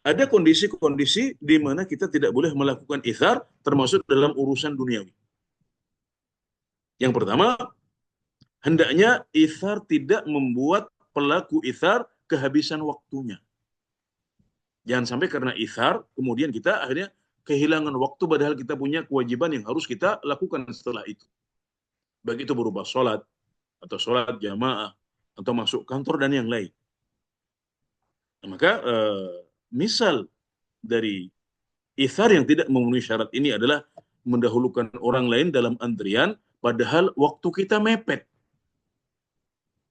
Ada kondisi-kondisi di mana kita tidak boleh melakukan ithar, termasuk dalam urusan duniawi. Yang pertama, hendaknya ithar tidak membuat pelaku ithar kehabisan waktunya. Jangan sampai karena ithar, kemudian kita akhirnya kehilangan waktu, padahal kita punya kewajiban yang harus kita lakukan setelah itu. Baik itu berupa sholat, atau sholat jamaah, atau masuk kantor, dan yang lain. Nah, maka misal dari ithar yang tidak memenuhi syarat ini adalah mendahulukan orang lain dalam antrian, padahal waktu kita mepet.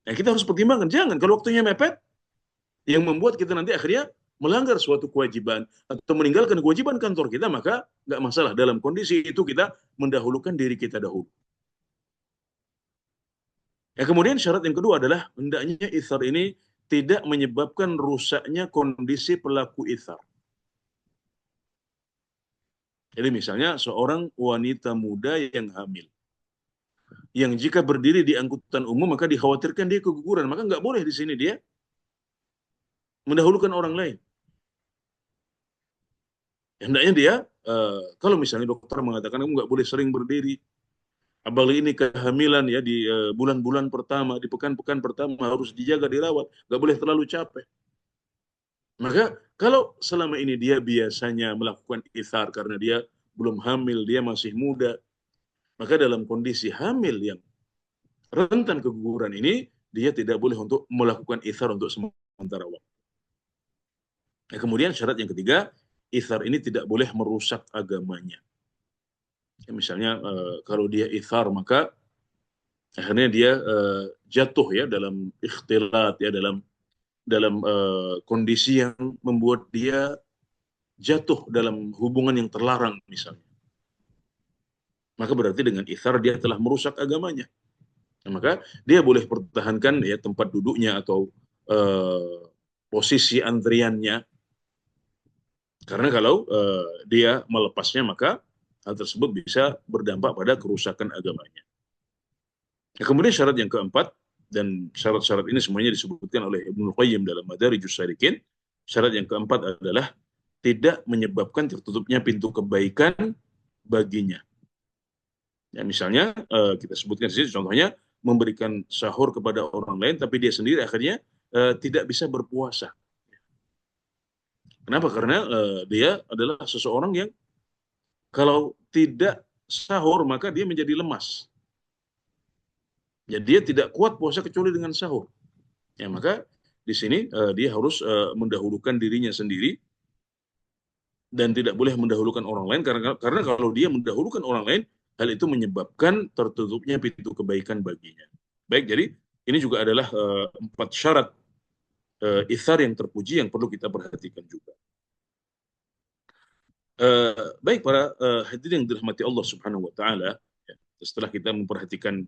Nah, kita harus pertimbangkan, jangan kalau waktunya mepet, yang membuat kita nanti akhirnya melanggar suatu kewajiban atau meninggalkan kewajiban kantor kita, maka nggak masalah. Dalam kondisi itu kita mendahulukan diri kita dahulu. Ya, kemudian syarat yang kedua adalah hendaknya ithar ini tidak menyebabkan rusaknya kondisi pelaku ithar. Jadi misalnya seorang wanita muda yang hamil, yang jika berdiri di angkutan umum maka dikhawatirkan dia keguguran, maka nggak boleh di sini dia mendahulukan orang lain. Hendaknya dia, kalau misalnya dokter mengatakan kamu nggak boleh sering berdiri, apalagi ini kehamilan ya, di bulan-bulan pertama, di pekan-pekan pertama harus dijaga, dirawat, nggak boleh terlalu capek. Maka kalau selama ini dia biasanya melakukan ithar karena dia belum hamil, dia masih muda, maka dalam kondisi hamil yang rentan keguguran ini, dia tidak boleh untuk melakukan ithar untuk sementara waktu. Nah, kemudian syarat yang ketiga, ithar ini tidak boleh merusak agamanya. Ya, misalnya kalau dia ithar, maka akhirnya dia jatuh ya dalam ikhtilat, ya dalam kondisi yang membuat dia jatuh dalam hubungan yang terlarang misalnya. Maka berarti dengan ithar dia telah merusak agamanya. Nah, maka dia boleh pertahankan ya tempat duduknya atau posisi antriannya. Karena kalau dia melepasnya, maka hal tersebut bisa berdampak pada kerusakan agamanya. Nah, kemudian syarat yang keempat, dan syarat-syarat ini semuanya disebutkan oleh Ibnu Qayyim dalam Madarijus Salikin. Syarat yang keempat adalah tidak menyebabkan tertutupnya pintu kebaikan baginya. Ya, misalnya kita sebutkan di sini contohnya memberikan sahur kepada orang lain, tapi dia sendiri akhirnya tidak bisa berpuasa. Kenapa? Karena dia adalah seseorang yang kalau tidak sahur maka dia menjadi lemas. Ya, dia tidak kuat puasa kecuali dengan sahur. Ya, maka di sini dia harus mendahulukan dirinya sendiri dan tidak boleh mendahulukan orang lain, karena kalau dia mendahulukan orang lain, hal itu menyebabkan tertutupnya pintu kebaikan baginya. Baik, jadi ini juga adalah 4 syarat ithar yang terpuji yang perlu kita perhatikan juga. Baik para hadirin yang dirahmati Allah Subhanahu wa taala, ya, setelah kita memperhatikan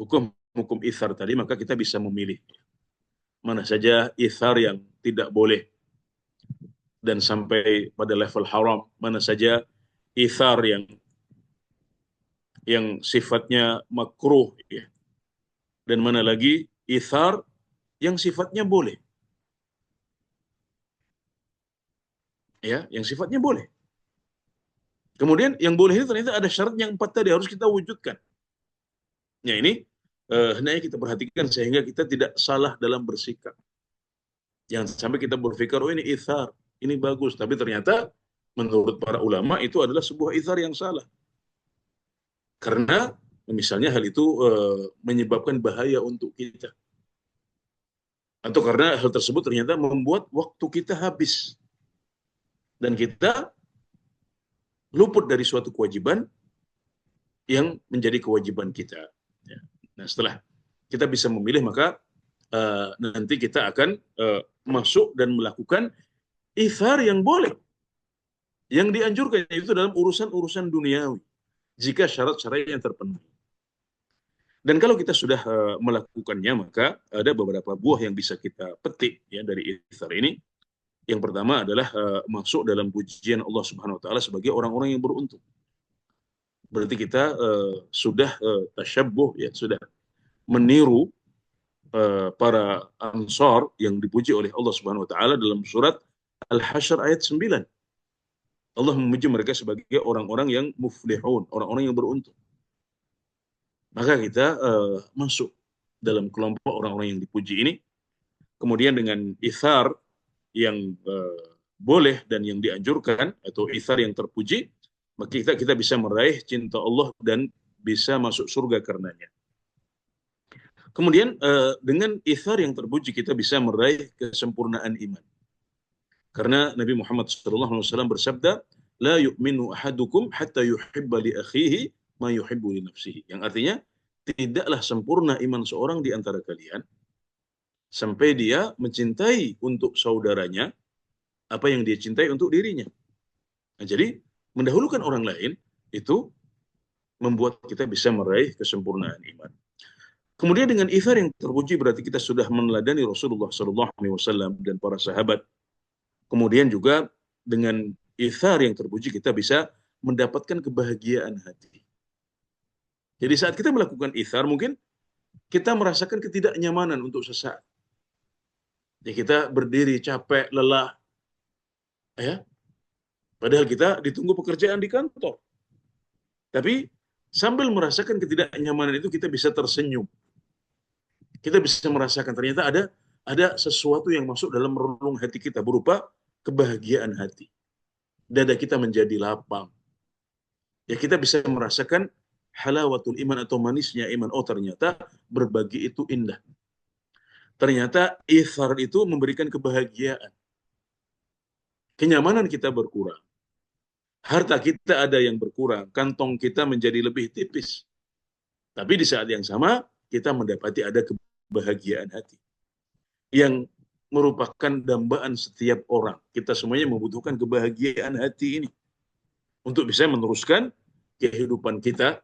hukum ithar tadi, maka kita bisa memilih mana saja ithar yang tidak boleh dan sampai pada level haram, mana saja ithar yang sifatnya makruh, ya, dan mana lagi ithar yang sifatnya boleh, ya, yang sifatnya boleh. Kemudian yang boleh itu ternyata ada syarat yang 4 tadi harus kita wujudkan. Ya, ini hendaknya kita perhatikan sehingga kita tidak salah dalam bersikap. Jangan sampai kita berpikir, oh ini ithar, ini bagus, tapi ternyata menurut para ulama itu adalah sebuah ithar yang salah. Karena misalnya hal itu menyebabkan bahaya untuk kita. Atau karena hal tersebut ternyata membuat waktu kita habis. Dan kita luput dari suatu kewajiban yang menjadi kewajiban kita. Ya. Nah, setelah kita bisa memilih, maka nanti kita akan masuk dan melakukan ithar yang boleh, yang dianjurkan, itu dalam urusan-urusan duniawi, jika syarat-syaratnya terpenuhi. Dan kalau kita sudah melakukannya, maka ada beberapa buah yang bisa kita petik ya dari ithar ini. Yang pertama adalah masuk dalam pujian Allah Subhanahu wa taala sebagai orang-orang yang beruntung. Berarti kita sudah tasyabbuh ya, sudah meniru para ansar yang dipuji oleh Allah Subhanahu wa taala dalam surat Al-Hasyr ayat 9. Allah memuji mereka sebagai orang-orang yang muflihun, orang-orang yang beruntung. Maka kita masuk dalam kelompok orang-orang yang dipuji ini. Kemudian dengan ithar yang boleh dan yang dianjurkan, atau ithar yang terpuji, maka kita bisa meraih cinta Allah dan bisa masuk surga karenanya. Kemudian dengan ithar yang terpuji kita bisa meraih kesempurnaan iman. Karena Nabi Muhammad SAW bersabda, la yu'minu ahadukum hatta yuhibba li akhihi ma yuhibbu li nafsihi. Yang artinya, tidaklah sempurna iman seorang di antara kalian sampai dia mencintai untuk saudaranya apa yang dia cintai untuk dirinya. Nah, jadi mendahulukan orang lain itu membuat kita bisa meraih kesempurnaan iman. Kemudian dengan ithar yang terpuji berarti kita sudah meneladani Rasulullah SAW dan para sahabat. Kemudian juga dengan ithar yang terpuji kita bisa mendapatkan kebahagiaan hati. Jadi saat kita melakukan ithar mungkin kita merasakan ketidaknyamanan untuk sesaat. Ya, kita berdiri capek, lelah, ya. Padahal kita ditunggu pekerjaan di kantor. Tapi sambil merasakan ketidaknyamanan itu kita bisa tersenyum. Kita bisa merasakan ternyata ada sesuatu yang masuk dalam relung hati kita berupa kebahagiaan hati. Dada kita menjadi lapang. Ya, kita bisa merasakan halawatul iman atau manisnya iman. Oh, ternyata berbagi itu indah. Ternyata ithar itu memberikan kebahagiaan. Kenyamanan kita berkurang. Harta kita ada yang berkurang. Kantong kita menjadi lebih tipis. Tapi di saat yang sama, kita mendapati ada kebahagiaan hati. Yang merupakan dambaan setiap orang. Kita semuanya membutuhkan kebahagiaan hati ini. Untuk bisa meneruskan kehidupan kita.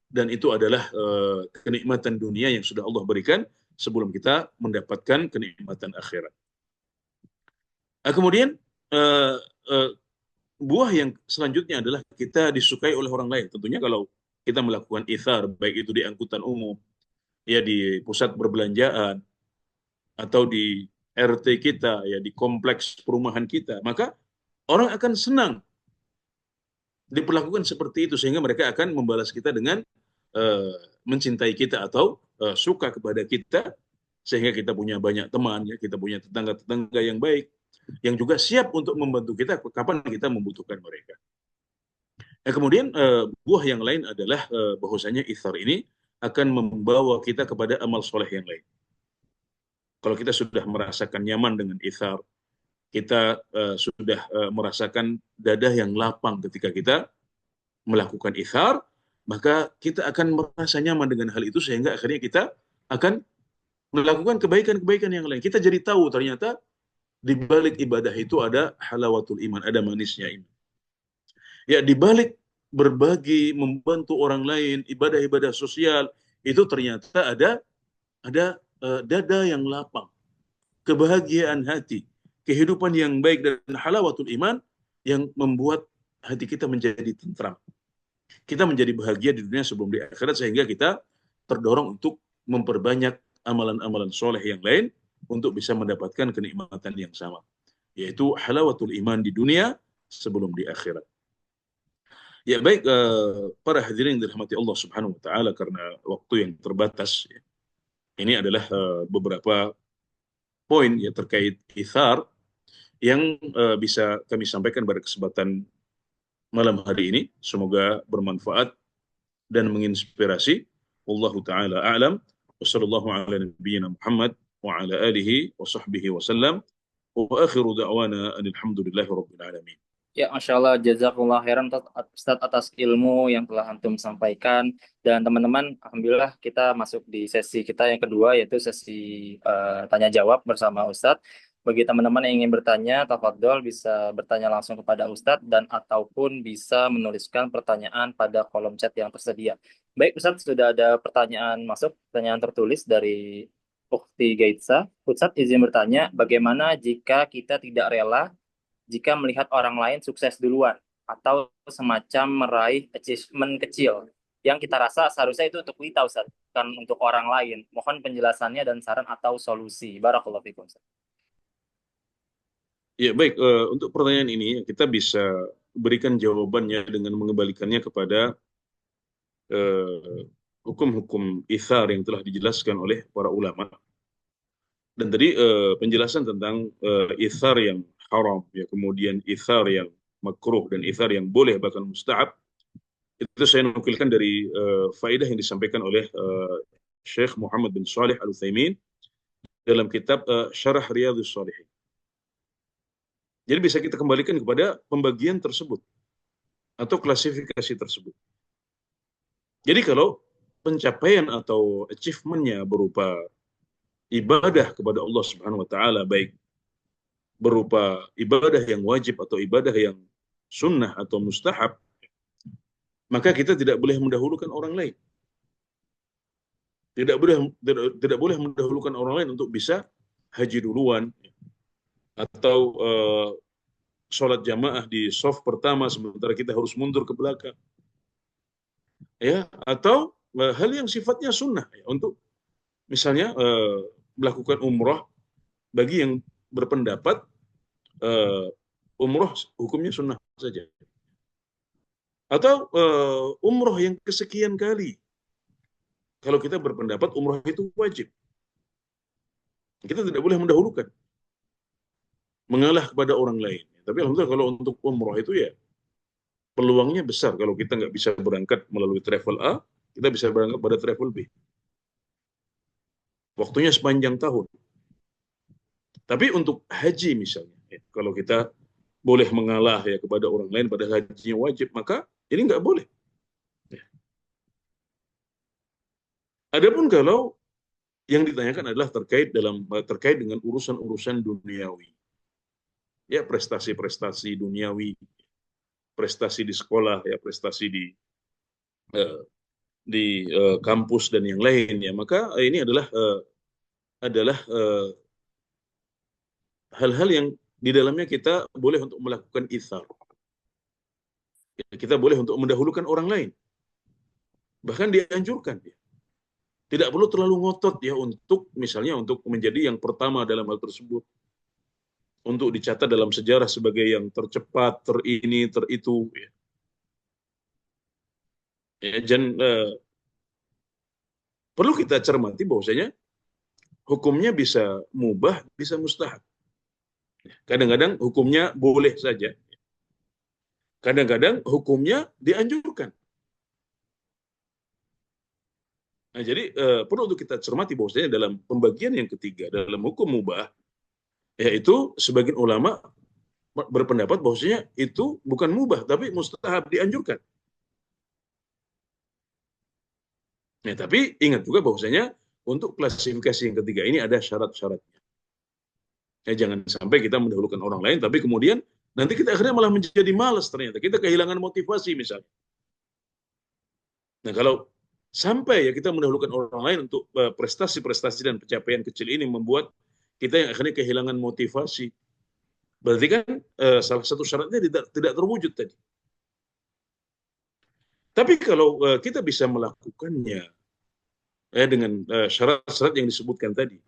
Dan itu adalah kenikmatan dunia yang sudah Allah berikan sebelum kita mendapatkan kenikmatan akhirat. Kemudian buah yang selanjutnya adalah kita disukai oleh orang lain. Tentunya kalau kita melakukan ithar, baik itu di angkutan umum, ya di pusat perbelanjaan, atau di RT kita, ya di kompleks perumahan kita, maka orang akan senang diperlakukan seperti itu, sehingga mereka akan membalas kita dengan mencintai kita atau suka kepada kita, sehingga kita punya banyak teman, ya kita punya tetangga-tetangga yang baik, yang juga siap untuk membantu kita kapan kita membutuhkan mereka. Nah, kemudian buah yang lain adalah bahwasanya ithar ini akan membawa kita kepada amal soleh yang lain. Kalau kita sudah merasakan nyaman dengan ithar, kita sudah merasakan dada yang lapang ketika kita melakukan ithar, maka kita akan merasa nyaman dengan hal itu sehingga akhirnya kita akan melakukan kebaikan-kebaikan yang lain. Kita jadi tahu ternyata di balik ibadah itu ada halawatul iman, ada manisnya iman. Ya, di balik berbagi, membantu orang lain, ibadah-ibadah sosial, itu ternyata ada dada yang lapang, kebahagiaan hati, kehidupan yang baik dan halawatul iman yang membuat hati kita menjadi tentram. Kita menjadi bahagia di dunia sebelum di akhirat, sehingga kita terdorong untuk memperbanyak amalan-amalan soleh yang lain untuk bisa mendapatkan kenikmatan yang sama, yaitu halawatul iman di dunia sebelum di akhirat. Ya baik, para hadirin yang dirahmati Allah Subhanahu wa taala, karena waktu yang terbatas, ya, ini adalah beberapa poin ya terkait ithar yang bisa kami sampaikan pada kesempatan malam hari ini. Semoga bermanfaat dan menginspirasi. Wallahu taala a'lam. Wassallallahu ala nabiyyina Muhammad wa ala alihi wa sahbihi wasallam. Wa akhiru da'wana alhamdulillahi rabbil alamin. Ya, Masya Allah, jazakumullah khairan Ustadz atas ilmu yang telah antum sampaikan. Dan teman-teman, Alhamdulillah kita masuk di sesi kita yang kedua, yaitu sesi tanya jawab bersama Ustadz. Bagi teman-teman yang ingin bertanya, tafadhol bisa bertanya langsung kepada Ustadz dan ataupun bisa menuliskan pertanyaan pada kolom chat yang tersedia. Baik, Ustadz, sudah ada pertanyaan masuk, pertanyaan tertulis dari Ukti Gaitsa. Ustadz izin bertanya, bagaimana jika kita tidak rela jika melihat orang lain sukses duluan atau semacam meraih achievement kecil yang kita rasa seharusnya itu untuk kita, Ustadz, bukan untuk orang lain. Mohon penjelasannya dan saran atau solusi. Barakallahu fikum, Ustadz. Ya, baik. Untuk pertanyaan ini kita bisa berikan jawabannya dengan mengembalikannya kepada eh, hukum-hukum ithar yang telah dijelaskan oleh para ulama. Dan tadi penjelasan tentang ithar yang haram, ya, kemudian ithar yang makruh dan ithar yang boleh bahkan mustahab, itu saya nukilkan dari faedah yang disampaikan oleh Syekh Muhammad bin Salih Al-Utsaimin dalam kitab Syarah Riyadhus Shalihin. Jadi bisa kita kembalikan kepada pembagian tersebut atau klasifikasi tersebut. Jadi kalau pencapaian atau achievement-nya berupa ibadah kepada Allah Subhanahu wa taala, baik berupa ibadah yang wajib atau ibadah yang sunnah atau mustahab, maka kita tidak boleh mendahulukan orang lain. Tidak boleh mendahulukan orang lain untuk bisa haji duluan atau sholat jamaah di shaf pertama sementara kita harus mundur ke belakang, ya, atau hal yang sifatnya sunnah, ya, untuk misalnya melakukan umroh bagi yang berpendapat umroh hukumnya sunnah saja, atau umroh yang kesekian kali kalau kita berpendapat umroh itu wajib, kita tidak boleh mendahulukan, mengalah kepada orang lain. Tapi alhamdulillah kalau untuk umroh itu ya peluangnya besar. Kalau kita nggak bisa berangkat melalui travel A, kita bisa berangkat pada travel B. Waktunya sepanjang tahun. Tapi untuk haji misalnya, ya, kalau kita boleh mengalah ya kepada orang lain pada hajinya wajib, maka ini nggak boleh. Ya. Adapun kalau yang ditanyakan adalah terkait dengan urusan-urusan duniawi, ya, prestasi-prestasi duniawi, prestasi di sekolah, ya, prestasi eh, di kampus dan yang lainnya, maka ini adalah hal-hal yang di dalamnya kita boleh untuk melakukan itsar. Kita boleh untuk mendahulukan orang lain. Bahkan dianjurkan, ya. Tidak perlu terlalu ngotot, ya, untuk misalnya untuk menjadi yang pertama dalam hal tersebut, untuk dicatat dalam sejarah sebagai yang tercepat, terini, teritu, ya. Ya, dan perlu kita cermati bahwasanya hukumnya bisa mubah, bisa mustahab. Kadang-kadang hukumnya boleh saja, kadang-kadang hukumnya dianjurkan. Nah, jadi perlu untuk kita cermati bahwasanya dalam pembagian yang ketiga, dalam hukum mubah, yaitu sebagian ulama berpendapat bahwasanya itu bukan mubah, tapi mustahab, dianjurkan. Nah, tapi ingat juga bahwasanya untuk klasifikasi yang ketiga ini ada syarat-syaratnya. Ya, jangan sampai kita mendahulukan orang lain, tapi kemudian nanti kita akhirnya malah menjadi malas, ternyata kita kehilangan motivasi misalnya. Nah, kalau sampai ya kita mendahulukan orang lain untuk prestasi-prestasi dan pencapaian kecil ini membuat kita yang akhirnya kehilangan motivasi, berarti kan salah satu syaratnya tidak terwujud tadi. Tapi kalau kita bisa melakukannya dengan syarat-syarat yang disebutkan tadi,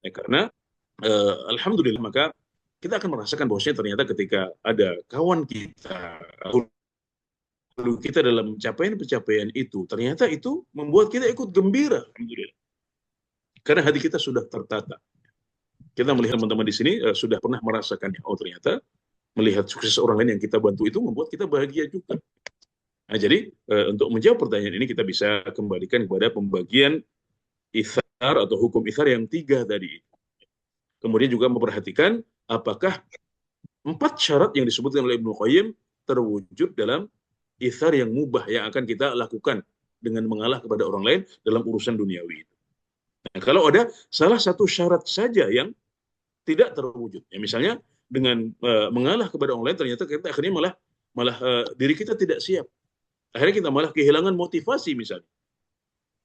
ya, karena alhamdulillah maka kita akan merasakan bahwasanya ternyata ketika ada kawan kita, lalu kita dalam pencapaian-pencapaian itu, ternyata itu membuat kita ikut gembira, alhamdulillah. Karena hati kita sudah tertata. Kita melihat teman-teman di sini sudah pernah merasakannya. Oh, ternyata melihat sukses orang lain yang kita bantu itu membuat kita bahagia juga. Nah, jadi untuk menjawab pertanyaan ini kita bisa kembalikan kepada pembagian ithar atau hukum ithar yang 3 tadi. Kemudian juga memperhatikan apakah 4 syarat yang disebutkan oleh Ibnu Qayyim terwujud dalam ithar yang mubah yang akan kita lakukan dengan mengalah kepada orang lain dalam urusan duniawi. Nah, kalau ada salah satu syarat saja yang tidak terwujud, ya misalnya dengan mengalah kepada orang lain ternyata kita akhirnya malah diri kita tidak siap. Akhirnya kita malah kehilangan motivasi misalnya.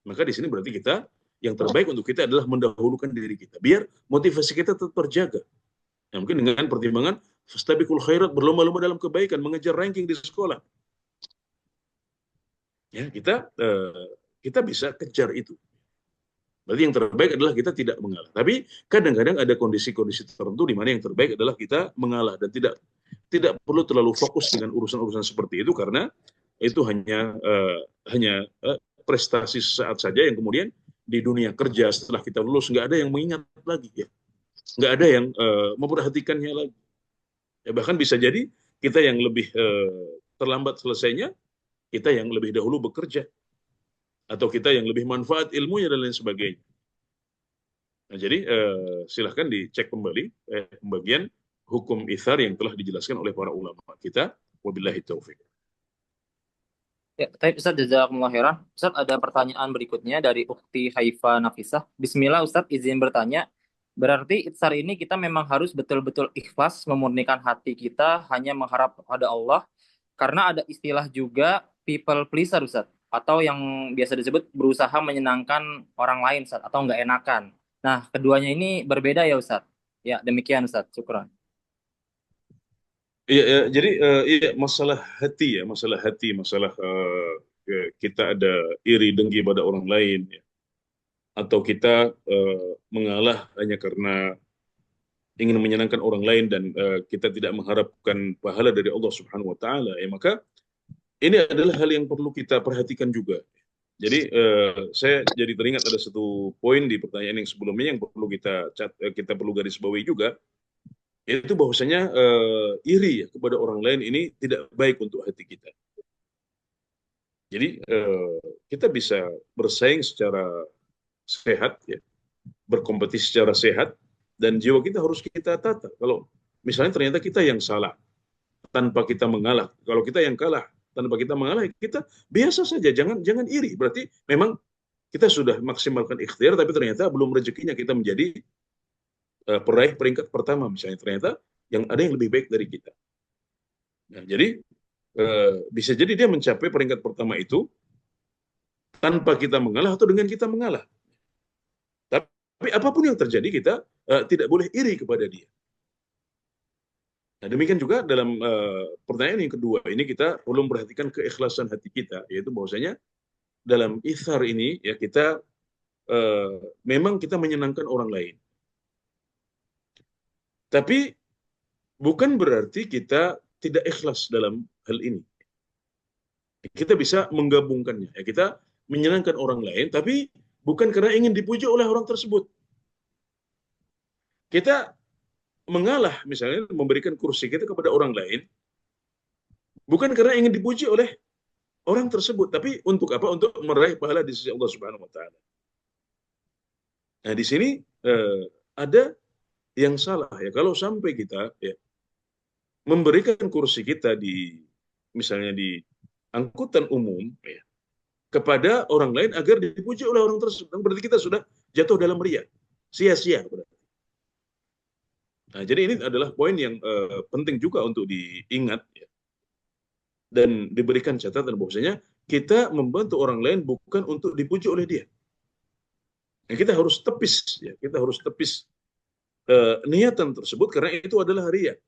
Maka di sini berarti kita yang terbaik untuk kita adalah mendahulukan diri kita biar motivasi kita tetap terjaga. Nah, mungkin dengan pertimbangan fastabiqul khairat, berlomba-lomba dalam kebaikan, mengejar ranking di sekolah. Ya, kita bisa kejar itu. Berarti yang terbaik adalah kita tidak mengalah. Tapi kadang-kadang ada kondisi-kondisi tertentu di mana yang terbaik adalah kita mengalah dan tidak perlu terlalu fokus dengan urusan-urusan seperti itu karena itu hanya prestasi sesaat saja yang kemudian di dunia kerja setelah kita lulus nggak ada yang mengingat lagi ya, nggak ada yang memperhatikannya lagi. Ya, bahkan bisa jadi kita yang lebih terlambat selesainya, kita yang lebih dahulu bekerja, atau kita yang lebih manfaat ilmunya dan lain sebagainya. Nah, jadi silahkan dicek kembali pembagian hukum ithar yang telah dijelaskan oleh para ulama kita. Wabillahi taufik. Ya, tapi Ustaz, jazakumullah khairan. Ustaz, ada pertanyaan berikutnya dari Ukti Haifa Nafisah. Bismillah Ustaz, izin bertanya. Berarti itsar ini kita memang harus betul-betul ikhlas memurnikan hati kita hanya mengharap pada Allah. Karena ada istilah juga people pleaser Ustaz. Atau yang biasa disebut berusaha menyenangkan orang lain Ustaz. Atau nggak enakan. Nah, keduanya ini berbeda ya Ustaz. Ya, demikian Ustaz. Syukran. Iya, jadi iya, masalah hati ya, masalah kita ada iri dengki pada orang lain, ya. Atau kita mengalah hanya karena ingin menyenangkan orang lain dan kita tidak mengharapkan pahala dari Allah Subhanahu Wa Taala, ya maka ini adalah hal yang perlu kita perhatikan juga. Jadi saya jadi teringat ada satu poin di pertanyaan yang sebelumnya yang perlu kita perlu garis bawahi juga, yaitu bahwasanya iri ya, kepada orang lain ini tidak baik untuk hati kita. Jadi kita bisa bersaing secara sehat, ya, berkompetisi secara sehat, dan jiwa kita harus kita tata. Kalau misalnya ternyata kita yang salah tanpa kita mengalah, kalau kita yang kalah tanpa kita mengalah, kita biasa saja, jangan iri. Berarti memang kita sudah maksimalkan ikhtiar, tapi ternyata belum rezekinya kita menjadi peraih peringkat pertama misalnya, ternyata yang ada yang lebih baik dari kita. Nah, jadi bisa jadi dia mencapai peringkat pertama itu tanpa kita mengalah atau dengan kita mengalah. Tapi apapun yang terjadi kita tidak boleh iri kepada dia. Nah, demikian juga dalam pertanyaan yang kedua ini kita perlu memperhatikan keikhlasan hati kita, yaitu bahwasanya dalam ithar ini ya kita memang kita menyenangkan orang lain. Tapi bukan berarti kita tidak ikhlas dalam hal ini. Kita bisa menggabungkannya. Ya, kita menyenangkan orang lain, tapi bukan karena ingin dipuji oleh orang tersebut. Kita mengalah, misalnya memberikan kursi kita kepada orang lain, bukan karena ingin dipuji oleh orang tersebut, tapi untuk apa? Untuk meraih pahala di sisi Allah Subhanahu Wa Taala. Nah, di sini ada yang salah ya. Kalau sampai kita ya, memberikan kursi kita misalnya di angkutan umum ya, kepada orang lain agar dipuji oleh orang tersebut, berarti kita sudah jatuh dalam riya, sia-sia berarti. Nah, jadi ini adalah poin yang penting juga untuk diingat ya, dan diberikan catatan bahwasanya kita membantu orang lain bukan untuk dipuji oleh dia. Nah, kita harus tepis ya, kita harus tepis niatan tersebut karena itu adalah riya.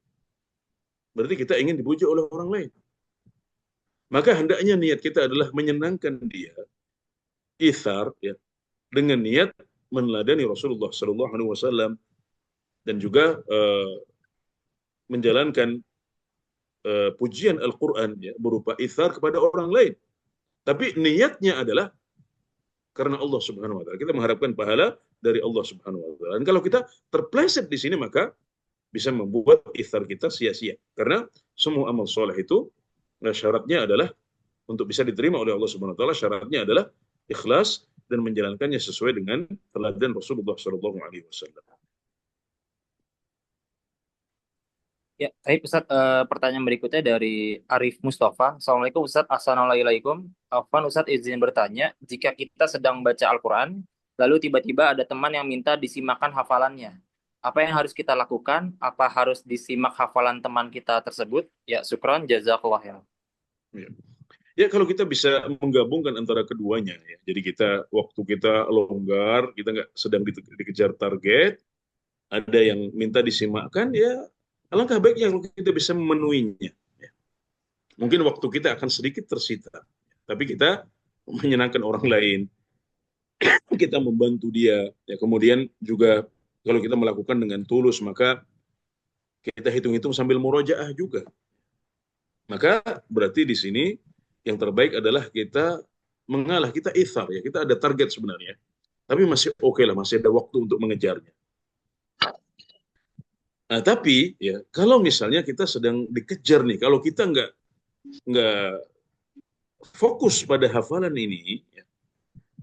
Berarti kita ingin dipuji oleh orang lain. Maka hendaknya niat kita adalah menyenangkan dia, ithar ya, dengan niat meneladani Rasulullah Sallallahu Alaihi Wasallam dan juga menjalankan pujian Al-Quran ya, berupa ithar kepada orang lain. Tapi niatnya adalah karena Allah Subhanahu Wa Taala. Kita mengharapkan pahala dari Allah Subhanahu Wa Taala. Dan kalau kita terpleset di sini maka bisa membuat ithar kita sia-sia. Karena semua amal soleh itu syaratnya adalah untuk bisa diterima oleh Allah Subhanahu wa taala syaratnya adalah ikhlas dan menjalankannya sesuai dengan teladan Rasulullah Shallallahu alaihi wasallam. Ya, baik Ustaz, pertanyaan berikutnya dari Arif Mustafa. Assalamualaikum Ustaz, Assalamualaikum. Afwan Ustaz izin bertanya, jika kita sedang baca Al-Quran, lalu tiba-tiba ada teman yang minta disimakkan hafalannya. Apa yang harus kita lakukan? Apa harus disimak hafalan teman kita tersebut? Ya, syukran, jazakallah ya. Ya. Ya, kalau kita bisa menggabungkan antara keduanya, ya. Jadi waktu kita longgar, kita nggak sedang dikejar target, ada yang minta disimakkan, ya alangkah baiknya kalau kita bisa memenuhinya. Ya. Mungkin waktu kita akan sedikit tersita, tapi kita menyenangkan orang lain, kita membantu dia. Ya, kemudian juga kalau kita melakukan dengan tulus, maka kita hitung-hitung sambil murojaah juga. Maka berarti di sini yang terbaik adalah kita mengalah, kita ithar, ya, kita ada target sebenarnya, tapi masih oke lah, masih ada waktu untuk mengejarnya. Nah, tapi ya kalau misalnya kita sedang dikejar nih, kalau kita nggak fokus pada hafalan ini, ya,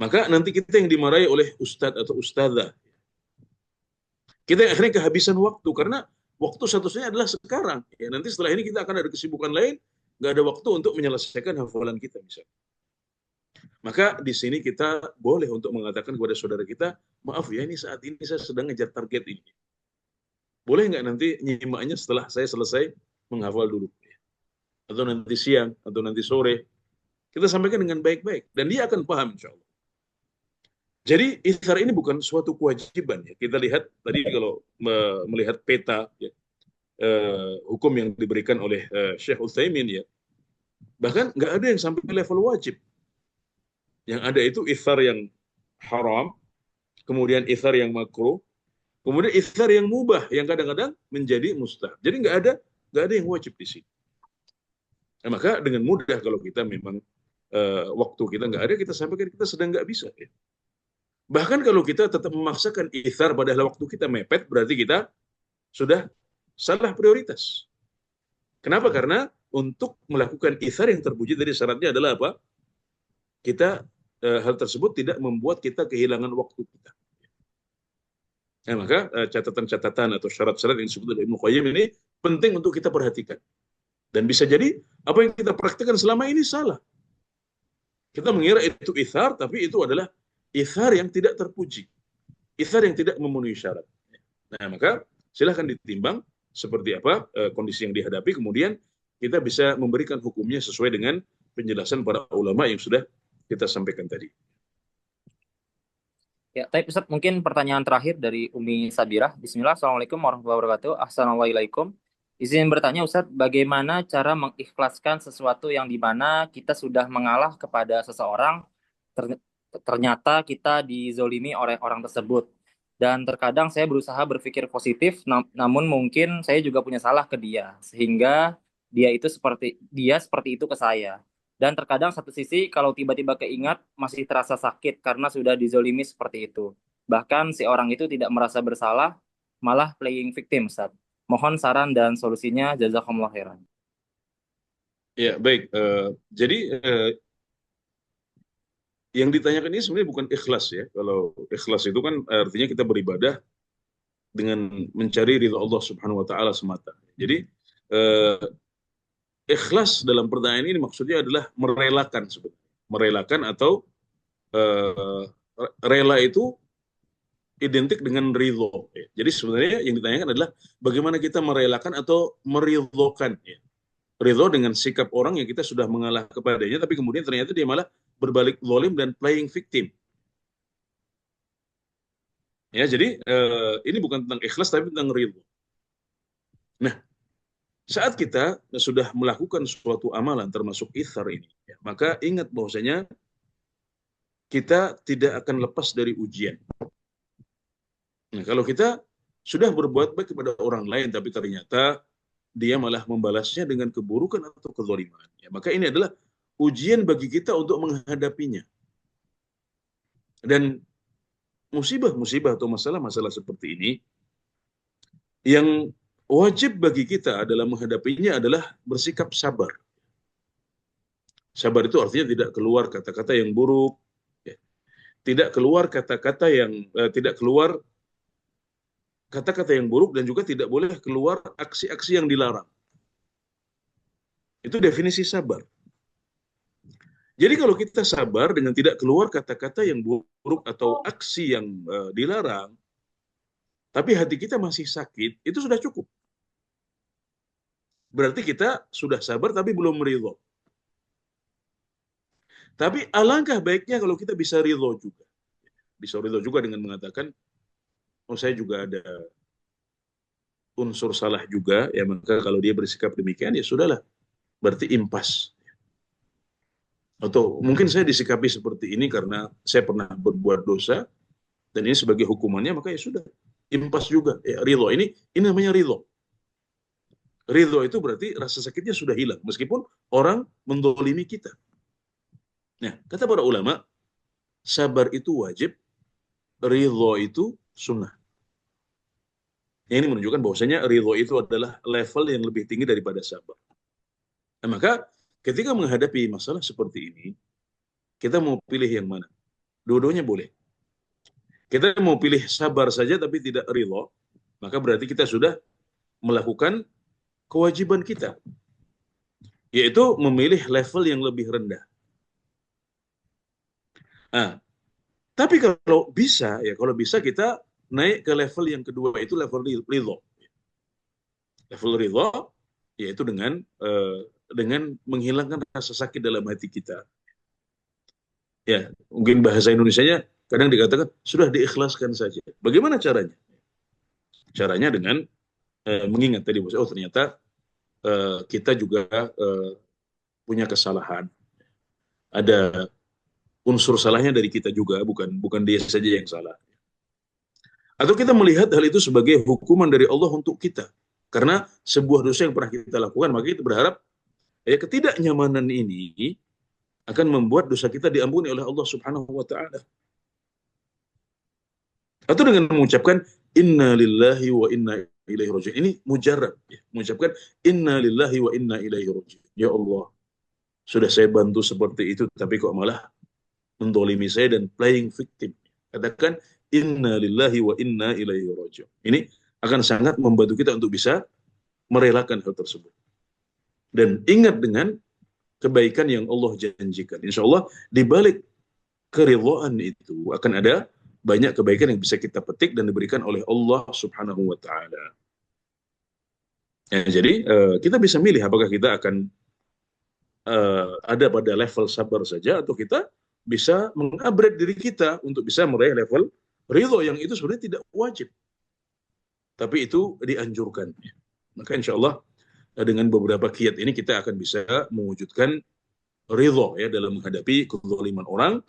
maka nanti kita yang dimarahi oleh ustadz atau ustadzah. Kita yang akhirnya kehabisan waktu, karena waktu satu-satunya adalah sekarang. Ya, nanti setelah ini kita akan ada kesibukan lain, nggak ada waktu untuk menyelesaikan hafalan kita misalnya. Maka di sini kita boleh untuk mengatakan kepada saudara kita, maaf ya, ini saat ini saya sedang ngejar target ini. Boleh nggak nanti nyimaknya setelah saya selesai menghafal dulu? Atau nanti siang, atau nanti sore. Kita sampaikan dengan baik-baik. Dan dia akan paham insya Allah. Jadi ithar ini bukan suatu kewajiban. Ya. Kita lihat tadi kalau melihat peta ya, hukum yang diberikan oleh Syekh Utsaimin, ya, bahkan nggak ada yang sampai level wajib. Yang ada itu ithar yang haram, kemudian ithar yang makruh, kemudian ithar yang mubah, yang kadang-kadang menjadi mustahab. Jadi nggak ada yang wajib di sini. Nah, maka dengan mudah kalau kita memang waktu kita nggak ada, kita sampaikan kita sedang nggak bisa. Ya. Bahkan kalau kita tetap memaksakan ithar padahal waktu kita mepet, berarti kita sudah salah prioritas. Kenapa? Karena untuk melakukan ithar yang terpuji dari syaratnya adalah apa? Kita hal tersebut tidak membuat kita kehilangan waktu kita. Nah, maka catatan-catatan atau syarat-syarat yang disebut oleh Ibnu Qayyim ini penting untuk kita perhatikan. Dan bisa jadi apa yang kita praktikkan selama ini salah. Kita mengira itu ithar, tapi itu adalah ithar yang tidak terpuji. Ithar yang tidak memenuhi syarat. Nah, maka silahkan ditimbang seperti apa kondisi yang dihadapi, kemudian kita bisa memberikan hukumnya sesuai dengan penjelasan para ulama yang sudah kita sampaikan tadi. Ya, tapi Ustaz, mungkin pertanyaan terakhir dari Umi Sabirah. Bismillah, Assalamualaikum warahmatullahi wabarakatuh. Assalamualaikum. Izin bertanya Ustaz, bagaimana cara mengikhlaskan sesuatu yang di mana kita sudah mengalah kepada seseorang, ternyata kita dizolimi oleh orang tersebut. Dan terkadang saya berusaha berpikir positif, namun mungkin saya juga punya salah ke dia, sehingga dia seperti itu ke saya. Dan terkadang satu sisi kalau tiba-tiba keingat masih terasa sakit karena sudah dizolimi seperti itu. Bahkan si orang itu tidak merasa bersalah, malah playing victim, Ustaz. Mohon saran dan solusinya, jazakumullah khairan. Ya, baik. Jadi yang ditanyakan ini sebenarnya bukan ikhlas ya. Kalau ikhlas itu kan artinya kita beribadah dengan mencari ridha Allah Subhanahu wa taala semata. Jadi ikhlas dalam pertanyaan ini maksudnya adalah merelakan sebenarnya. Merelakan atau rela itu identik dengan ridho. Ya. Jadi sebenarnya yang ditanyakan adalah bagaimana kita merelakan atau meridhokan. Ya. Ridho dengan sikap orang yang kita sudah mengalah kepadanya, tapi kemudian ternyata dia malah berbalik zalim dan playing victim. Ya, jadi ini bukan tentang ikhlas tapi tentang ridho. Nah, saat kita sudah melakukan suatu amalan termasuk ithar ini, ya, maka ingat bahwasanya kita tidak akan lepas dari ujian. Nah, kalau kita sudah berbuat baik kepada orang lain, tapi ternyata dia malah membalasnya dengan keburukan atau kezaliman, ya, maka ini adalah ujian bagi kita untuk menghadapinya. Dan musibah-musibah atau masalah-masalah seperti ini, yang wajib bagi kita dalam menghadapinya adalah bersikap sabar. Sabar itu artinya tidak keluar kata-kata yang buruk, ya. Tidak keluar kata-kata yang tidak keluar kata-kata yang buruk, dan juga tidak boleh keluar aksi-aksi yang dilarang. Itu definisi sabar. Jadi kalau kita sabar dengan tidak keluar kata-kata yang buruk atau aksi yang dilarang, tapi hati kita masih sakit, itu sudah cukup. Berarti kita sudah sabar tapi belum ridho. Tapi alangkah baiknya kalau kita bisa ridho juga. Bisa ridho juga dengan mengatakan, oh saya juga ada unsur salah juga, ya maka kalau dia bersikap demikian, ya sudahlah, berarti impas. Atau mungkin saya disikapi seperti ini karena saya pernah berbuat dosa, dan ini sebagai hukumannya, maka ya sudah, impas juga. Ya, ridho, ini namanya ridho. Ridho itu berarti rasa sakitnya sudah hilang, meskipun orang mendolimi kita. Nah, kata para ulama, sabar itu wajib, ridho itu sunnah. Ini menunjukkan bahwasanya ridho itu adalah level yang lebih tinggi daripada sabar. Nah, maka ketika menghadapi masalah seperti ini, kita mau pilih yang mana? Dua-duanya boleh. Kita mau pilih sabar saja tapi tidak ridho, maka berarti kita sudah melakukan kewajiban kita, yaitu memilih level yang lebih rendah. Nah, tapi kalau bisa kita naik ke level yang kedua, itu level ridho. Level ridho yaitu dengan menghilangkan rasa sakit dalam hati kita. Ya, mungkin bahasa Indonesianya kadang dikatakan sudah diikhlaskan saja. Bagaimana caranya? Caranya dengan mengingat tadi, oh ternyata kita juga punya kesalahan. Ada unsur salahnya dari kita juga, bukan dia saja yang salah. Atau kita melihat hal itu sebagai hukuman dari Allah untuk kita. Karena sebuah dosa yang pernah kita lakukan, maka kita berharap ya ketidaknyamanan ini akan membuat dosa kita diampuni oleh Allah Subhanahu wa taala. Atau dengan mengucapkan inna lillahi wa inna ilaihi raji'un. Ini mujarrad, ya. Mengucapkan inna lillahi wa inna ilaihi raji'un. Ya Allah, sudah saya bantu seperti itu, tapi kok malah mendolimi saya dan playing victim. Katakan inna lillahi wa inna ilaihi raji'un. Ini akan sangat membantu kita untuk bisa merelakan hal tersebut. Dan ingat dengan kebaikan yang Allah janjikan. Insya Allah di balik keridhaan itu akan ada banyak kebaikan yang bisa kita petik dan diberikan oleh Allah Subhanahu wa taala. Ya, jadi kita bisa milih apakah kita akan ada pada level sabar saja, atau kita bisa mengupgrade diri kita untuk bisa meraih level ridho, yang itu sebenarnya tidak wajib, tapi itu dianjurkan. Maka insya Allah dengan beberapa kiat ini kita akan bisa mewujudkan ridho ya dalam menghadapi kezaliman orang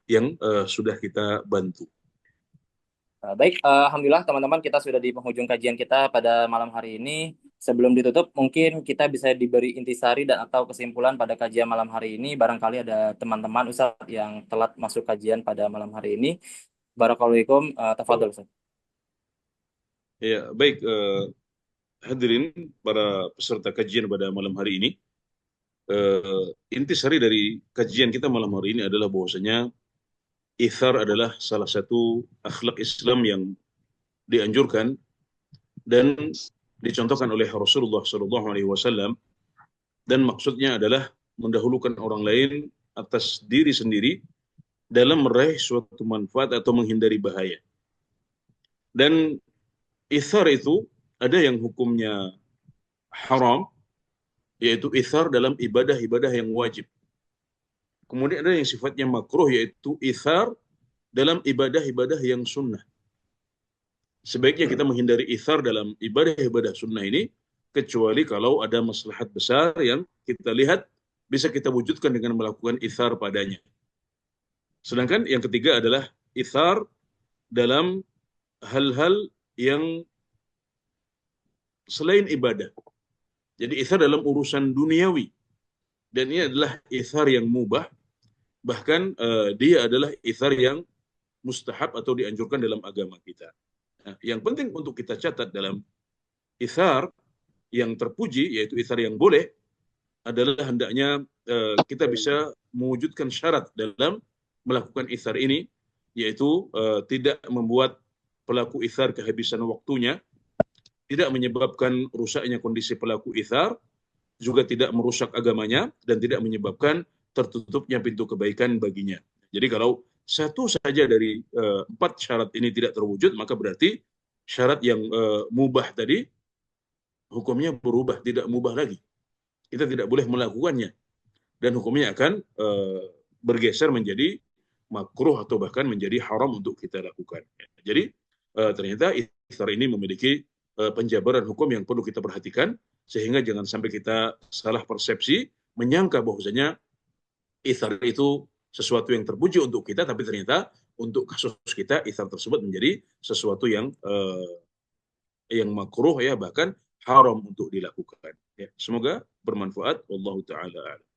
yang sudah kita bantu. Baik, Alhamdulillah teman-teman, kita sudah di penghujung kajian kita pada malam hari ini. Sebelum ditutup, mungkin kita bisa diberi intisari dan atau kesimpulan pada kajian malam hari ini. Barangkali ada teman-teman Ustadz yang telat masuk kajian pada malam hari ini. Barakallahu, tafadhol Ustadz. Ya, baik, hadirin para peserta kajian pada malam hari ini. Intisari dari kajian kita malam hari ini adalah bahwasanya ithar adalah salah satu akhlak Islam yang dianjurkan dan dicontohkan oleh Rasulullah SAW, dan maksudnya adalah mendahulukan orang lain atas diri sendiri dalam meraih suatu manfaat atau menghindari bahaya. Dan ithar itu ada yang hukumnya haram, yaitu ithar dalam ibadah-ibadah yang wajib. Kemudian ada yang sifatnya makruh, yaitu ithar dalam ibadah-ibadah yang sunnah. Sebaiknya kita menghindari ithar dalam ibadah-ibadah sunnah ini, kecuali kalau ada maslahat besar yang kita lihat bisa kita wujudkan dengan melakukan ithar padanya. Sedangkan yang ketiga adalah ithar dalam hal-hal yang selain ibadah. Jadi ithar dalam urusan duniawi. Dan ini adalah ithar yang mubah, bahkan dia adalah ithar yang mustahab atau dianjurkan dalam agama kita. Nah, yang penting untuk kita catat dalam ithar yang terpuji, yaitu ithar yang boleh, adalah hendaknya kita bisa mewujudkan syarat dalam melakukan ithar ini, yaitu tidak membuat pelaku ithar kehabisan waktunya, tidak menyebabkan rusaknya kondisi pelaku ithar, juga tidak merusak agamanya, dan tidak menyebabkan tertutupnya pintu kebaikan baginya. Jadi kalau satu saja dari 4 syarat ini tidak terwujud, maka berarti syarat yang mubah tadi hukumnya berubah, tidak mubah lagi. Kita tidak boleh melakukannya, dan hukumnya akan bergeser menjadi makruh atau bahkan menjadi haram untuk kita lakukan. Jadi ternyata iftar ini memiliki penjabaran hukum yang perlu kita perhatikan, sehingga jangan sampai kita salah persepsi menyangka bahwasanya iftar itu sesuatu yang terpuji untuk kita, tapi ternyata untuk kasus kita iftar tersebut menjadi sesuatu yang makruh, ya bahkan haram untuk dilakukan. Ya, semoga bermanfaat. Wallahu taala a'lam.